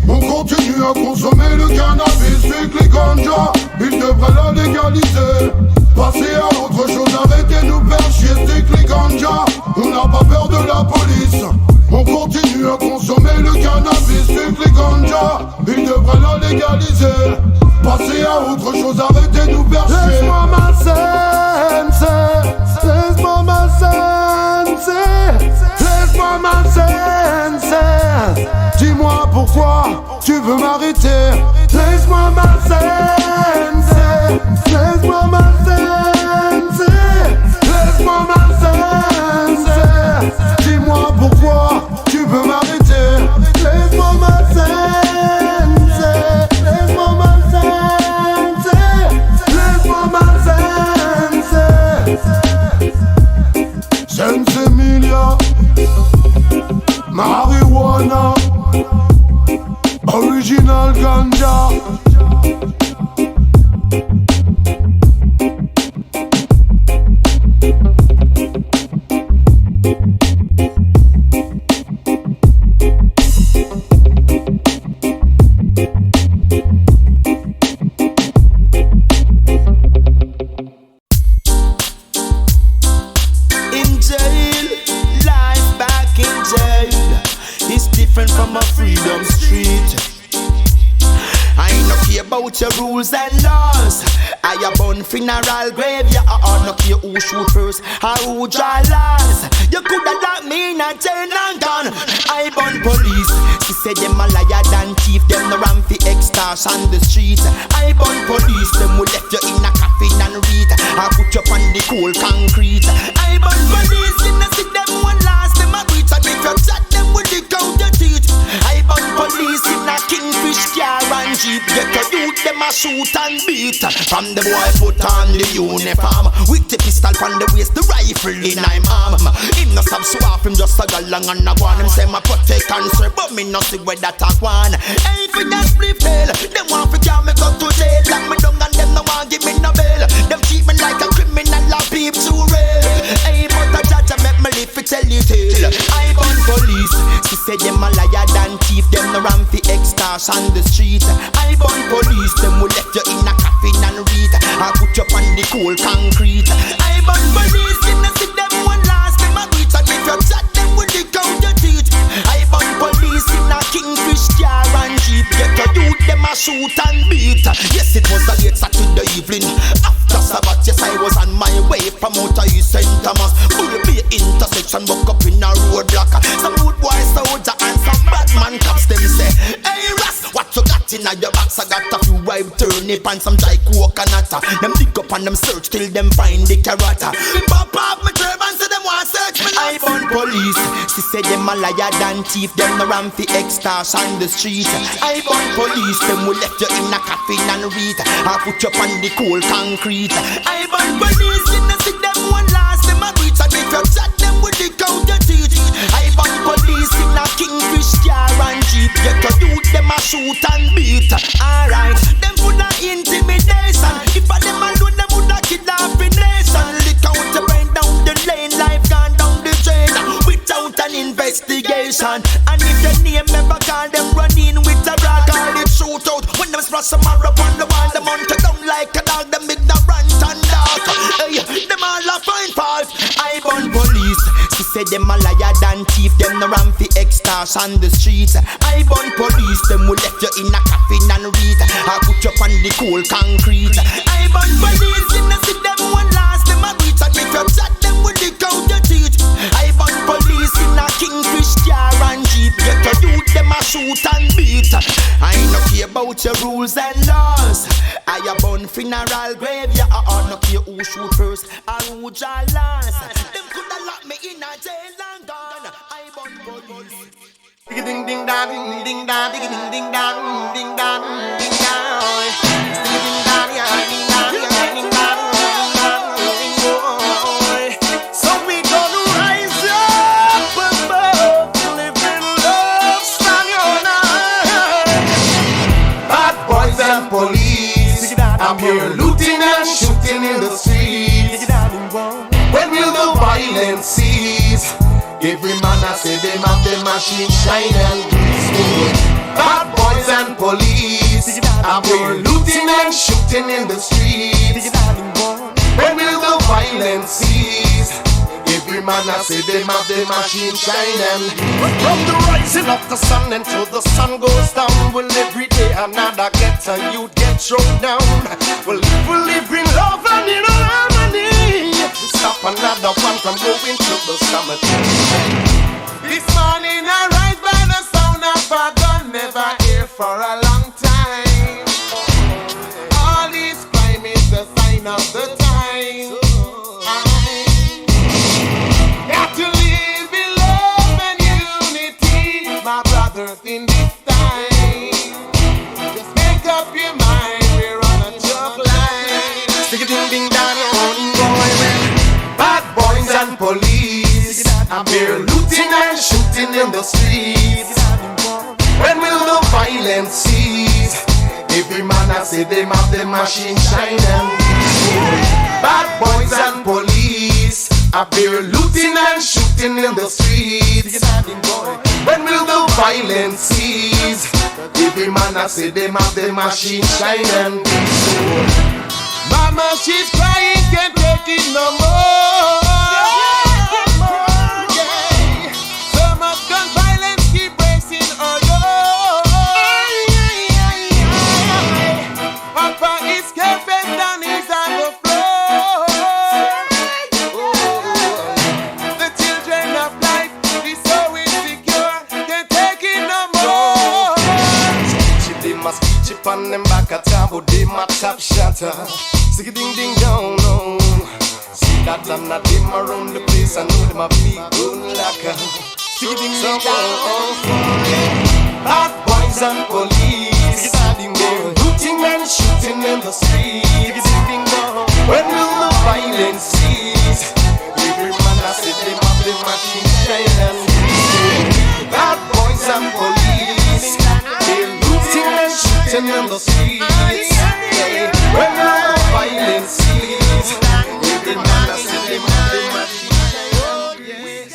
On continue à consommer le cannabis. Strictly Ganja, il devrait la légaliser. Passer à autre chose, arrêtez de nous faire chier. Strictly Ganja, on n'a pas peur de la police. On continue à consommer le cannabis. Strictly Ganja, il devrait la légaliser. Passer à autre chose, arrêtez de nous faire chier. Laisse-moi ma sense, laisse-moi ma sense, laisse-moi ma sense. Dis-moi pourquoi tu veux m'arrêter. Laisse-moi ma sense, laisse-moi ma sense, laisse-moi ma sense. Dis-moi pourquoi tu veux m'arrêter. Laisse-moi ma sense, laisse-moi ma sense, laisse-moi ma sense. Sense Emilia, marijuana, original ganja. Your rules and laws. I a bun funeral grave. Yeah, no care who shoot first or who draw last. You coulda locked me in a chain and gun. I bun police say them a liar than thief. Them no ram fi extras on the street. I burn police, them will left you in a coffin and read. I put you on the cold concrete. I burn police, in the see them one last. Them a reach and if you chat them will dig out your teeth. I burn police in a kingfish car and jeep. Get a youth, them a shoot and beat. From the boy put on the uniform with the pistol from the waist, the rifle in I'm arm. Him no stop so off, him just a go long and a go on. Him say my protect and serve, but me no see where that a go on. Hey, for that split fail, them want to carry me go to jail. Lock me down and them no want give me no bail. Them treat me like a criminal, I peep too real. Hey, but the judge make me live to tell you tale. I burn police, she say them a liar than thief. Them no ram fi extras on the street. I burn police, them will left you in a coffin and read. I put you on the cold concrete. I burn police, you know see them one last. Them a reach and if you chat them will dig out your teeth. I burn police in a kingfish car and jeep. Get a youth, them a shoot and beat. Yes, it was a late Saturday evening. After Sabbath, yes, I was on my way from Outer East St. Thomas. Full Bay intersection, buck up in a roadblock. Some rude boy soldier and some bad man cops. Them say, hey Ras, what you got in your box? I got a few ripe turnip and some dry coconut. Them dig up and them search till them find the carrot. Pop up my turban so them want search me. I burn police, she said them a liar than thief. Them no ram fi extras on the street. I burn police, them will left you in a coffin and read. I put you on the cold concrete. I burn police, you know see them one last. Them a reach and if you chat them will dig out your teeth. I burn police in a kingfish car and jeep. Get a youth, them a shoot and beat. Alright, them full of intimidation. If a them alone, them would a kidnap a nation. Lick out the brain down the lane, life gone down the drain without an investigation. And if your name ever call them run in with a rag, call it shoot out. When them splash some more up on the wall, them hunt you down like a dog. Them ignorant and dark. Hey, them all a find fault. I burn police. She said them a liar than thief. Them no ram fi extras on the streets. I burn police. Them will left you in a coffin and read. I put you on the cold concrete. I burn police. You know see them one last. Them a reach and if you chat them will dig out your teeth. I burn police in a kingfish car and jeep. Get a youth, them a shoot and beat. I no care about your rules and laws. I a burn funeral graveyard. I no care who shoot first or who draw last. Them coulda locked me in a jail and gone. I burn police. Ding ding ding da ding ding da ding ding ding da ding da ding da ding ding da ya ding da ya ding da ding boy. So we gonna rise up above, live in love, stand your night. Bad boys and police, I'm here looting and shooting in the streets. When will the violence cease? Every man I say them have the machine shine and grease. Bad boys and police, I'm here looting and shooting in the streets. When will the violence cease? Every man I say them have the machine shine and grease. From the rising of the sun until the sun goes down, well every day another gets and you'd get thrown down. Well if we live in love and in harmony, stop another one from going to the summit. This morning I rise by the sound of a gun, never hear for a long time. All this crime is the sign of the time. Got to live in love and unity, my brothers in this time. Just make up your mind, we're on a joke line. Stick it ding ding down on boy. Bad boys and police, I'm here looting and shooting in the streets. When will the violence cease? Every man I say them have the machine shining. Bad boys and police, I'm here looting and shooting in the streets. When will the violence cease? Every man I say them have the machine shining. Mama, she's crying, can't take it no more. Yeah. So much gun violence keep racing her door. Papa is carpet and he's on the floor. The children of life is so insecure, can't take it no more. man them back at travel, they my top shatter. Sick ding ding dong no. See that I'm not them around the place, I know them a big good lacquer. Sick ding ding dong. Bad boys and police, they're looting and shooting in the streets. When will the violence cease? Every man I see them up the machine shine and breathe. Bad boys and police, they're looting and shooting in the streets. When will the violence cease? Every man I see them up the machine shine and breathe.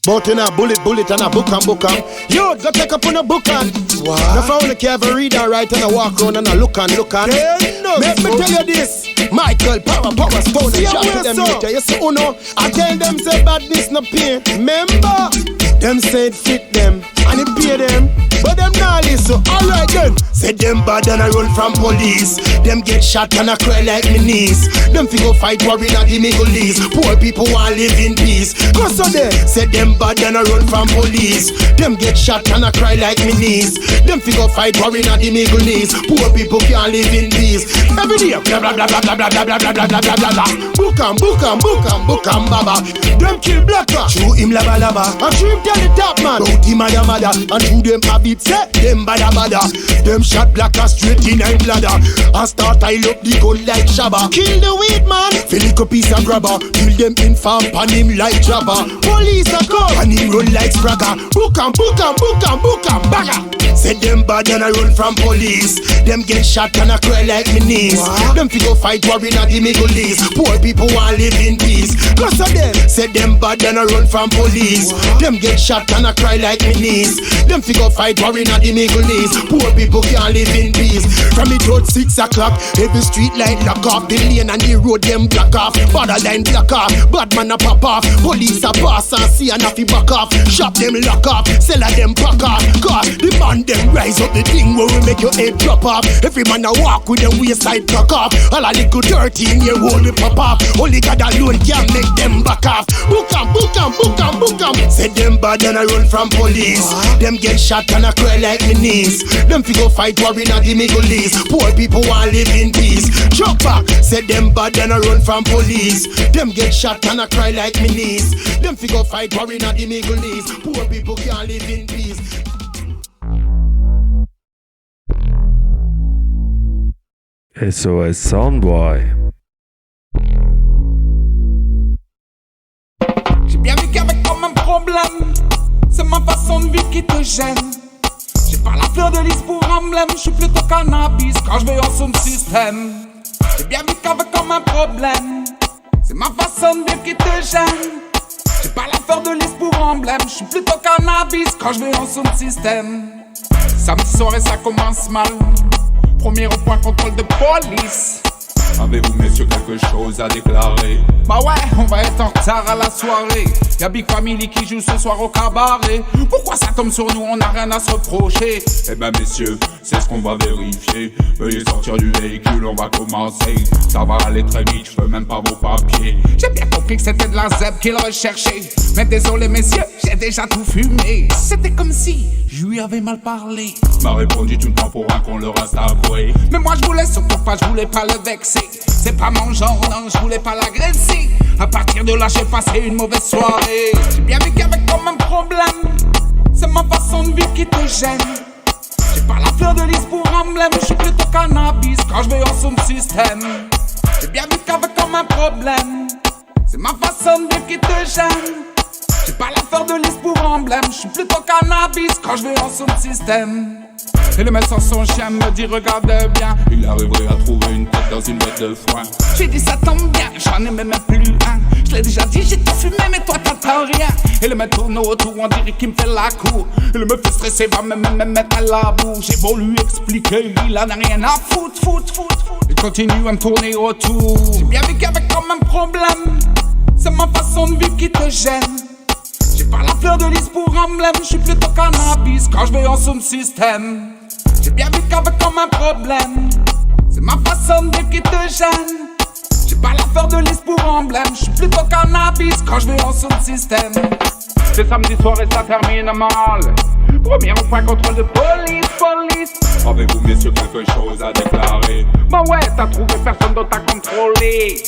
But in a bullet and a book and yo, go take up on a book and wow. If I only care to read and write and I walk around and I look and make me tell you this. Michael, power, stone and shot to them later. You see, Uno, I tell them say badness no pain. Remember, them said fit them and it pay them, but them not listen. Alright then, say them bad and I run from police. Them get shot and I cry like me niece. Them fi go fight war in the Middle East. Poor people want live in peace. Go so there, say them bad and I run from police. Them get shot and I cry like me niece. Them fi go fight war in the Middle East. Poor people can't live in peace. Every day, blah blah blah blah blah blah blah blah blah blah blah blah. Book 'em, baba. Them kill Blacker, shoot him lava lava. And shoot him tell the top man, bout him mother. And shoot them habit, say them bada. Them shot Blacker straight in him bladder. And start I up the gun like Shabba. Kill the weed man, fill it a piece and grabber. Kill them in farm pan him like Jabba. Police a come and him run like Spragger. Book 'em, bagger. Say them bad and I run from police. Them get shot and I cry like me niece. Wow. Them fi go fight war in the Middle East. Poor people want live in peace. Cause of them, say them bad and I run from police. Wow. Them get shot and I cry like me niece. Them fi go fight war in the Middle East. Poor people can't live in peace. From it out 6 o'clock, every street light lock off. The lane and the road them block off. Borderline block off, bad man a pop off. Police a pass and see and a fi back off. Shop them lock off, seller them pack off. Cause the man them rise up the thing where we make your head drop off. Every man a walk with them waistline tuck off. All a little dirty in your hole we pop off. Only God alone can make them back off. Book 'em. Say them bad and I run from police. Them get shot and I cry like me niece. Them fi go fight war in the Middle East. Poor people want live in peace. Jump back. Say them bad and I run from police. Them get shot and I cry like me niece. Them fi go fight war in the Middle East. Poor people can't live in peace. SOS Soundboy. J'ai bien vu qu'avec comme un problème, c'est ma façon de vivre qui te gêne. J'ai pas la fleur de lys pour emblème, je suis plutôt cannabis quand je vais en sound système. J'ai bien vu qu'avec comme un problème, c'est ma façon de vivre qui te gêne. J'ai pas la fleur de lys pour emblème, je suis plutôt cannabis quand je vais en sound système. Samedi soir et ça commence mal. Premier au point contrôle de police. Avez-vous messieurs quelque chose à déclarer? Bah ouais, on va être en retard à la soirée. Y'a Big Family qui joue ce soir au cabaret. Pourquoi ça tombe sur nous, on n'a rien à se reprocher? Eh ben messieurs, c'est ce qu'on va vérifier. Veuillez sortir du véhicule, on va commencer. Ça va aller très vite, je veux même pas vos papiers. J'ai bien compris que c'était de la zeb qu'il recherchait. Mais désolé messieurs, j'ai déjà tout fumé. C'était comme si je lui avais mal parlé. M'a répondu tu me prends pour un con, le reste avoué. Mais moi je voulais surtout pas, je voulais pas le vexer. C'est pas mon genre, non, je voulais pas l'agresser. À partir de là, j'ai passé une mauvaise soirée. J'ai bien vu qu'avec comme un problème, c'est ma façon de vivre qui te gêne. J'ai pas la fleur de lys pour emblème, je suis plutôt cannabis quand je vais en sound système. J'ai bien vu qu'avec comme un problème, c'est ma façon de vivre qui te gêne. J'ai pas la fleur de lys pour emblème, je suis plutôt cannabis quand je vais en sound système. Et le mec sans son chien me dit regarde bien. Il arriverait à trouver une tête dans une boîte de foin. J'ai dit ça tombe bien, j'en ai même plus un. Je l'ai déjà dit, j'ai tout fumé mais toi t'entends rien. Et le mec tourne autour, on dirait qu'il me fait la cour. Et le mec fait stresser, va me mettre à la boue. J'ai beau lui expliquer, il en a rien à foutre. Il continue à me tourner autour. J'ai bien vu qu'avec comme un problème, c'est ma façon de vivre qui te gêne. J'ai pas la fleur de lys pour emblème, je suis plutôt cannabis quand je vais en sound système. J'ai bien vu qu'avec comme un problème, c'est ma façon de vivre qui te gêne. J'ai pas la fleur de lys pour emblème, je suis plutôt cannabis quand je vais en sound système. C'est samedi soir et ça termine mal. Premier au point contrôle de police. Avez-vous messieurs quelque chose à déclarer? Bah ouais, t'as trouvé personne d'autre à contrôler.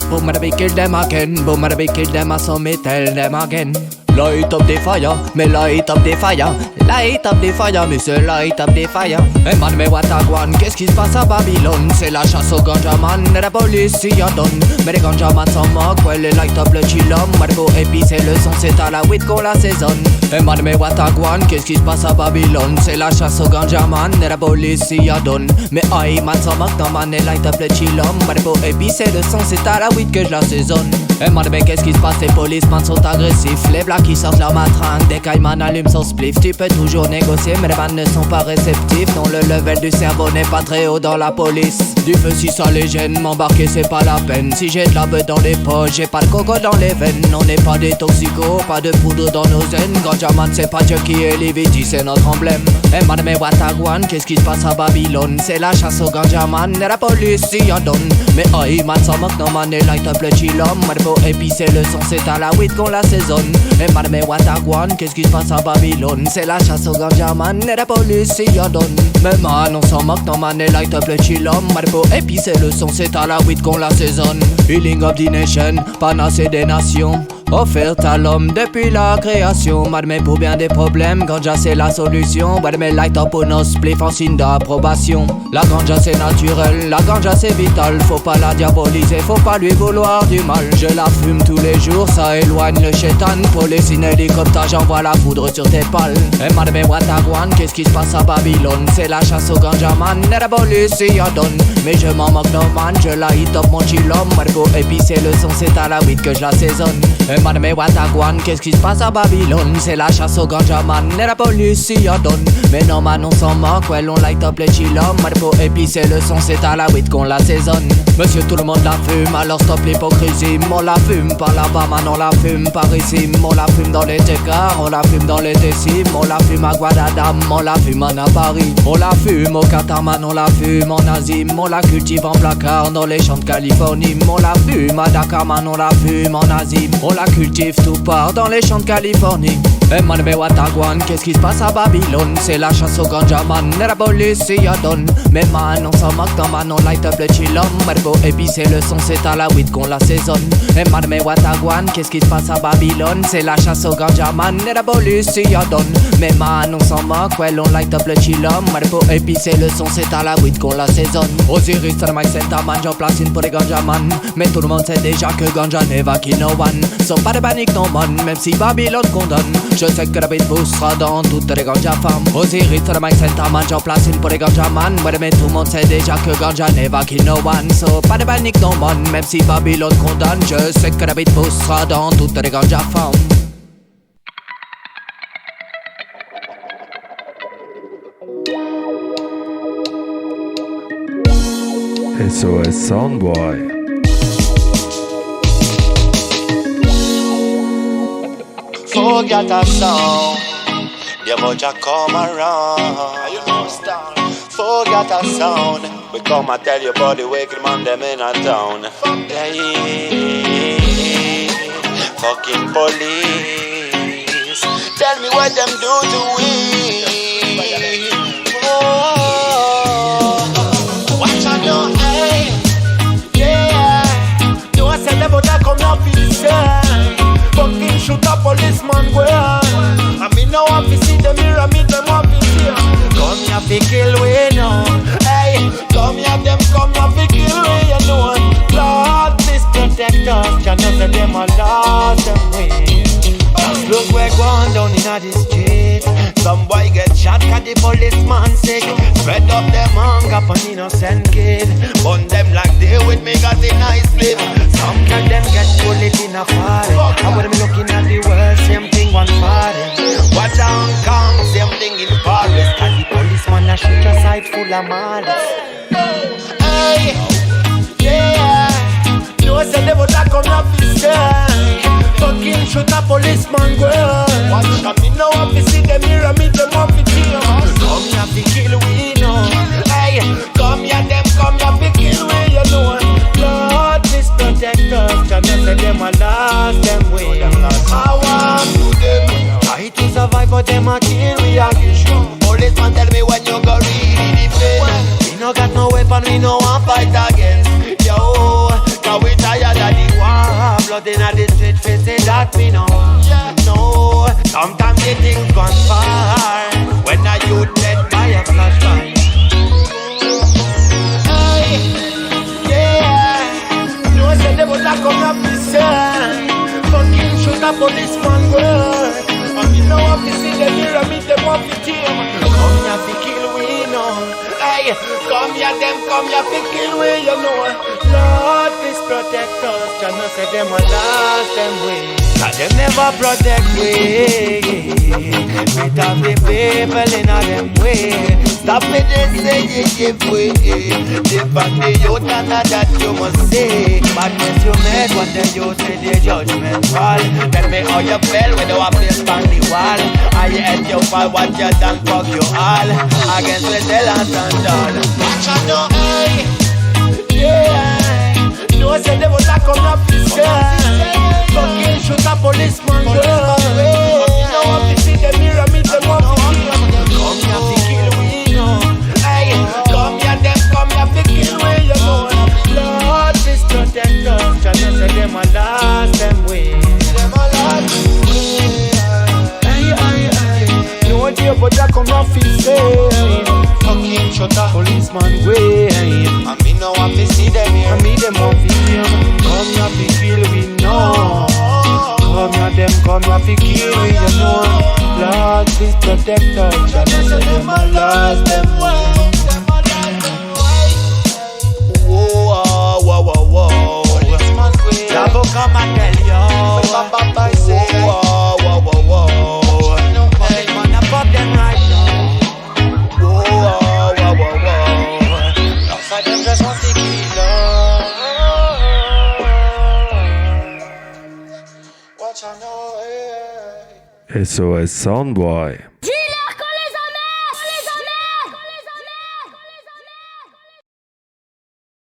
Boom, we kill them again. Boom, we kill them, so me tell them again. Light up the fire, me light up the fire. Light up the fire, me say light up the fire. Hey man, me what a guan, qu'est-ce qui se passe à Babylone? C'est la chasse au ganja man, et la police y en donne. Mais les ganja man s'en moquent, ouais, les light up le chillum. Marco épice le son, c'est à la weed qu'on l'assaisonne. Hey man, me what a guan, qu'est-ce qui se passe à Babylone? C'est la chasse au ganja man, et la police y en donne. Mais aïe, man s'en moque, non man, et light up le chillum. Marco épice le son, c'est à la weed que je l'assaisonne. Hey man, mais qu'est-ce qui se passe? Les policemen sont agressifs, les blacks qui sortent leur matringue. Dès qu'Ayman allume son spliff, tu peux toujours négocier, mais les man ne sont pas réceptifs. Non, le level du cerveau n'est pas très haut dans la police. Du feu si ça les gêne, m'embarquer c'est pas la peine. Si j'ai de la beuh dans les poches, j'ai pas de coco dans les veines. On n'est pas des toxicos, pas de poudre dans nos aines. Ganja man c'est pas Chucky et Livity, c'est notre emblème. Hey man, mais what a guan, qu'est-ce qui se passe à Babylone? C'est la chasse au ganja man, et la police y en donne. Mais aïe man s'en moque, non man, et light up le chillum. Marbo épicer le son, c'est à la weed qu'on l'assaisonne. Hey man, mais what a guan, qu'est-ce qui se passe à Babylone? C'est la chasse au ganja man, et la police y en donne. Mais man, on s'en moque, non man, et light up le chillum. Marbo épicer le son, c'est à la weed qu'on l'assaisonne. Healing of the nation, panacée des nations. Offerte à l'homme depuis la création. Mais pour bien des problèmes, ganja c'est la solution. Mais light up pour nos spliff en signe d'approbation. La ganja c'est naturel, la ganja c'est vital. Faut pas la diaboliser, faut pas lui vouloir du mal. Je la fume tous les jours, ça éloigne le chétan. Police in hélicoptère, j'envoie la poudre sur tes pales. Et man, mais what a guan, qu'est-ce qui se passe à Babylone? C'est la chasse au ganja man, et la police y en donne. Mais je m'en moque no man, je light up mon chillum. Marco épicer le son, c'est à la weed que je l'assaisonne. Man, mais what a guan, qu'est-ce qui se passe à Babylone? C'est la chasse au ganja man, et la police y en donne. Mais non man, on s'en moque, ouais, on light up les chillum. Marco épicer le son, c'est à la weed qu'on l'assaisonne. Monsieur tout le monde la fume, alors stop l'hypocrisie. On la fume par là-bas, man, on la fume par ici. On la fume dans les Técars, on la fume dans les Décimes. On la fume à Guadadam, on la fume à Paris. On la fume au Qatar, man, on la fume en Asie. On la cultive en placard dans les champs de Californie. On la fume à Dakar, man, on la fume en Asie. On la cultive tout part dans les champs de Californie. Hey man, mais what a guan, qu'est-ce qui se passe à Babylone? C'est la chasse au ganja man, et la police y en donne. Mais man, on s'en moque, non man, on light up le chillum. Marbo épicer le son, c'est à la weed qu'on l'assaisonne. Hey man, mais what a guan, qu'est-ce qui se passe à Babylone? C'est la chasse au ganja man, et la police y en donne. Mais man, on s'en moque, ouais, on light up le chillum. Marbo épicer le son, c'est à la weed qu'on l'assaisonne. Osiris, Mike Senta man, j'en place une pour les ganja man. Mais tout le monde sait déjà que ganja never kill no one. So pas de panique non man, même si Babylone condamne. Je sais que la beat poussera dans toutes les ganja femmes. Osiris, Mike Senta man, j'en place une pour les ganja man. Ouais, mais tout le monde sait déjà que ganja never kill no one. So pas de panique non man, même si Babylone condamne. Je sais que la beat poussera dans toutes les ganja femmes. SOS Soundboy. Forget a song, the moja come around. You know, star. Forget a sound, we come and tell your body waking man them in a town. Hey, fucking police, tell me what them do to we. Oh, watch out now, hey, yeah. You a say the moja come up inside. Fucking shoot a policeman go on. I mean now I fi see them here, I mean them I fi see. Come here fi kill we now. Hey, come here them come here fi kill we, you know. Lord, please protect us. Can you say them a lost them way? Just look where going down inna the street. Some boy get shot 'cause the policeman sick. Spread up them hunger for an innocent kid. Burn them like they with me got a nice flip. Some of them get bullet in a party. And when me looking at the world, same thing one party. Watch Hong Kong, same thing in Paris. And the policeman a shoot a side full of malice. Hey, yeah. You say they would not come up this day. Fucking shoot a policeman go on. Watch out, me now I fi see them here and me them up fi tear. Come here fi kill we now. Hey, come here them come here fi kill we, you know. Lord, please protect us. Can you say them a lost them way? I want to them. Try to survive but them a kill we again. Policeman tell me no want fight again. Yo, cause we tired of the war. Blood inna the street, fi say that me no. No, sometimes the things gone far. When a youth dead by a flashlight. No say they would not come up this side. Fucking shoot a policeman work. And you know what to see them here and meet them up the team. Come here fi kill we know. Hey, come here fi kill we, you know. Lord, please protect us. Just no say them will last them way. Cause them never protect we. We have the people in a them way. Stop it and say you give way. Defend the youth and that you must say. Badness you made when the youth say the judgment fall. Tell me how you feel when you are placed on the wall. How you hate you fall, what you done, fuck you all. Against the talent and all. Watch out no eye. Yeah. No say they would not come up this guy. Fucking shoot a policeman girl. You know what to see them here and meet them up to kill. Come here to kill we know. Hey, come here to kill we, you know. Lord, please protect us. Just say them a last them way. Them a last them way. Hey. No idea but I come up to say. Fucking shut a policeman way. And me know want to see them here. And me them want to kill. Come here to kill we know. Come here to kill we, you know. Lord, please protect us. Just say them a lost them way. Whoa, whoa, whoa, whoa. Policeman way. Jabo come and tell you. Papa say. Whoa, whoa, whoa, whoa. Policeman above them right now. Whoa, whoa, whoa, whoa. Outside them just want to kill us. Watch I know, SOS Soundboy.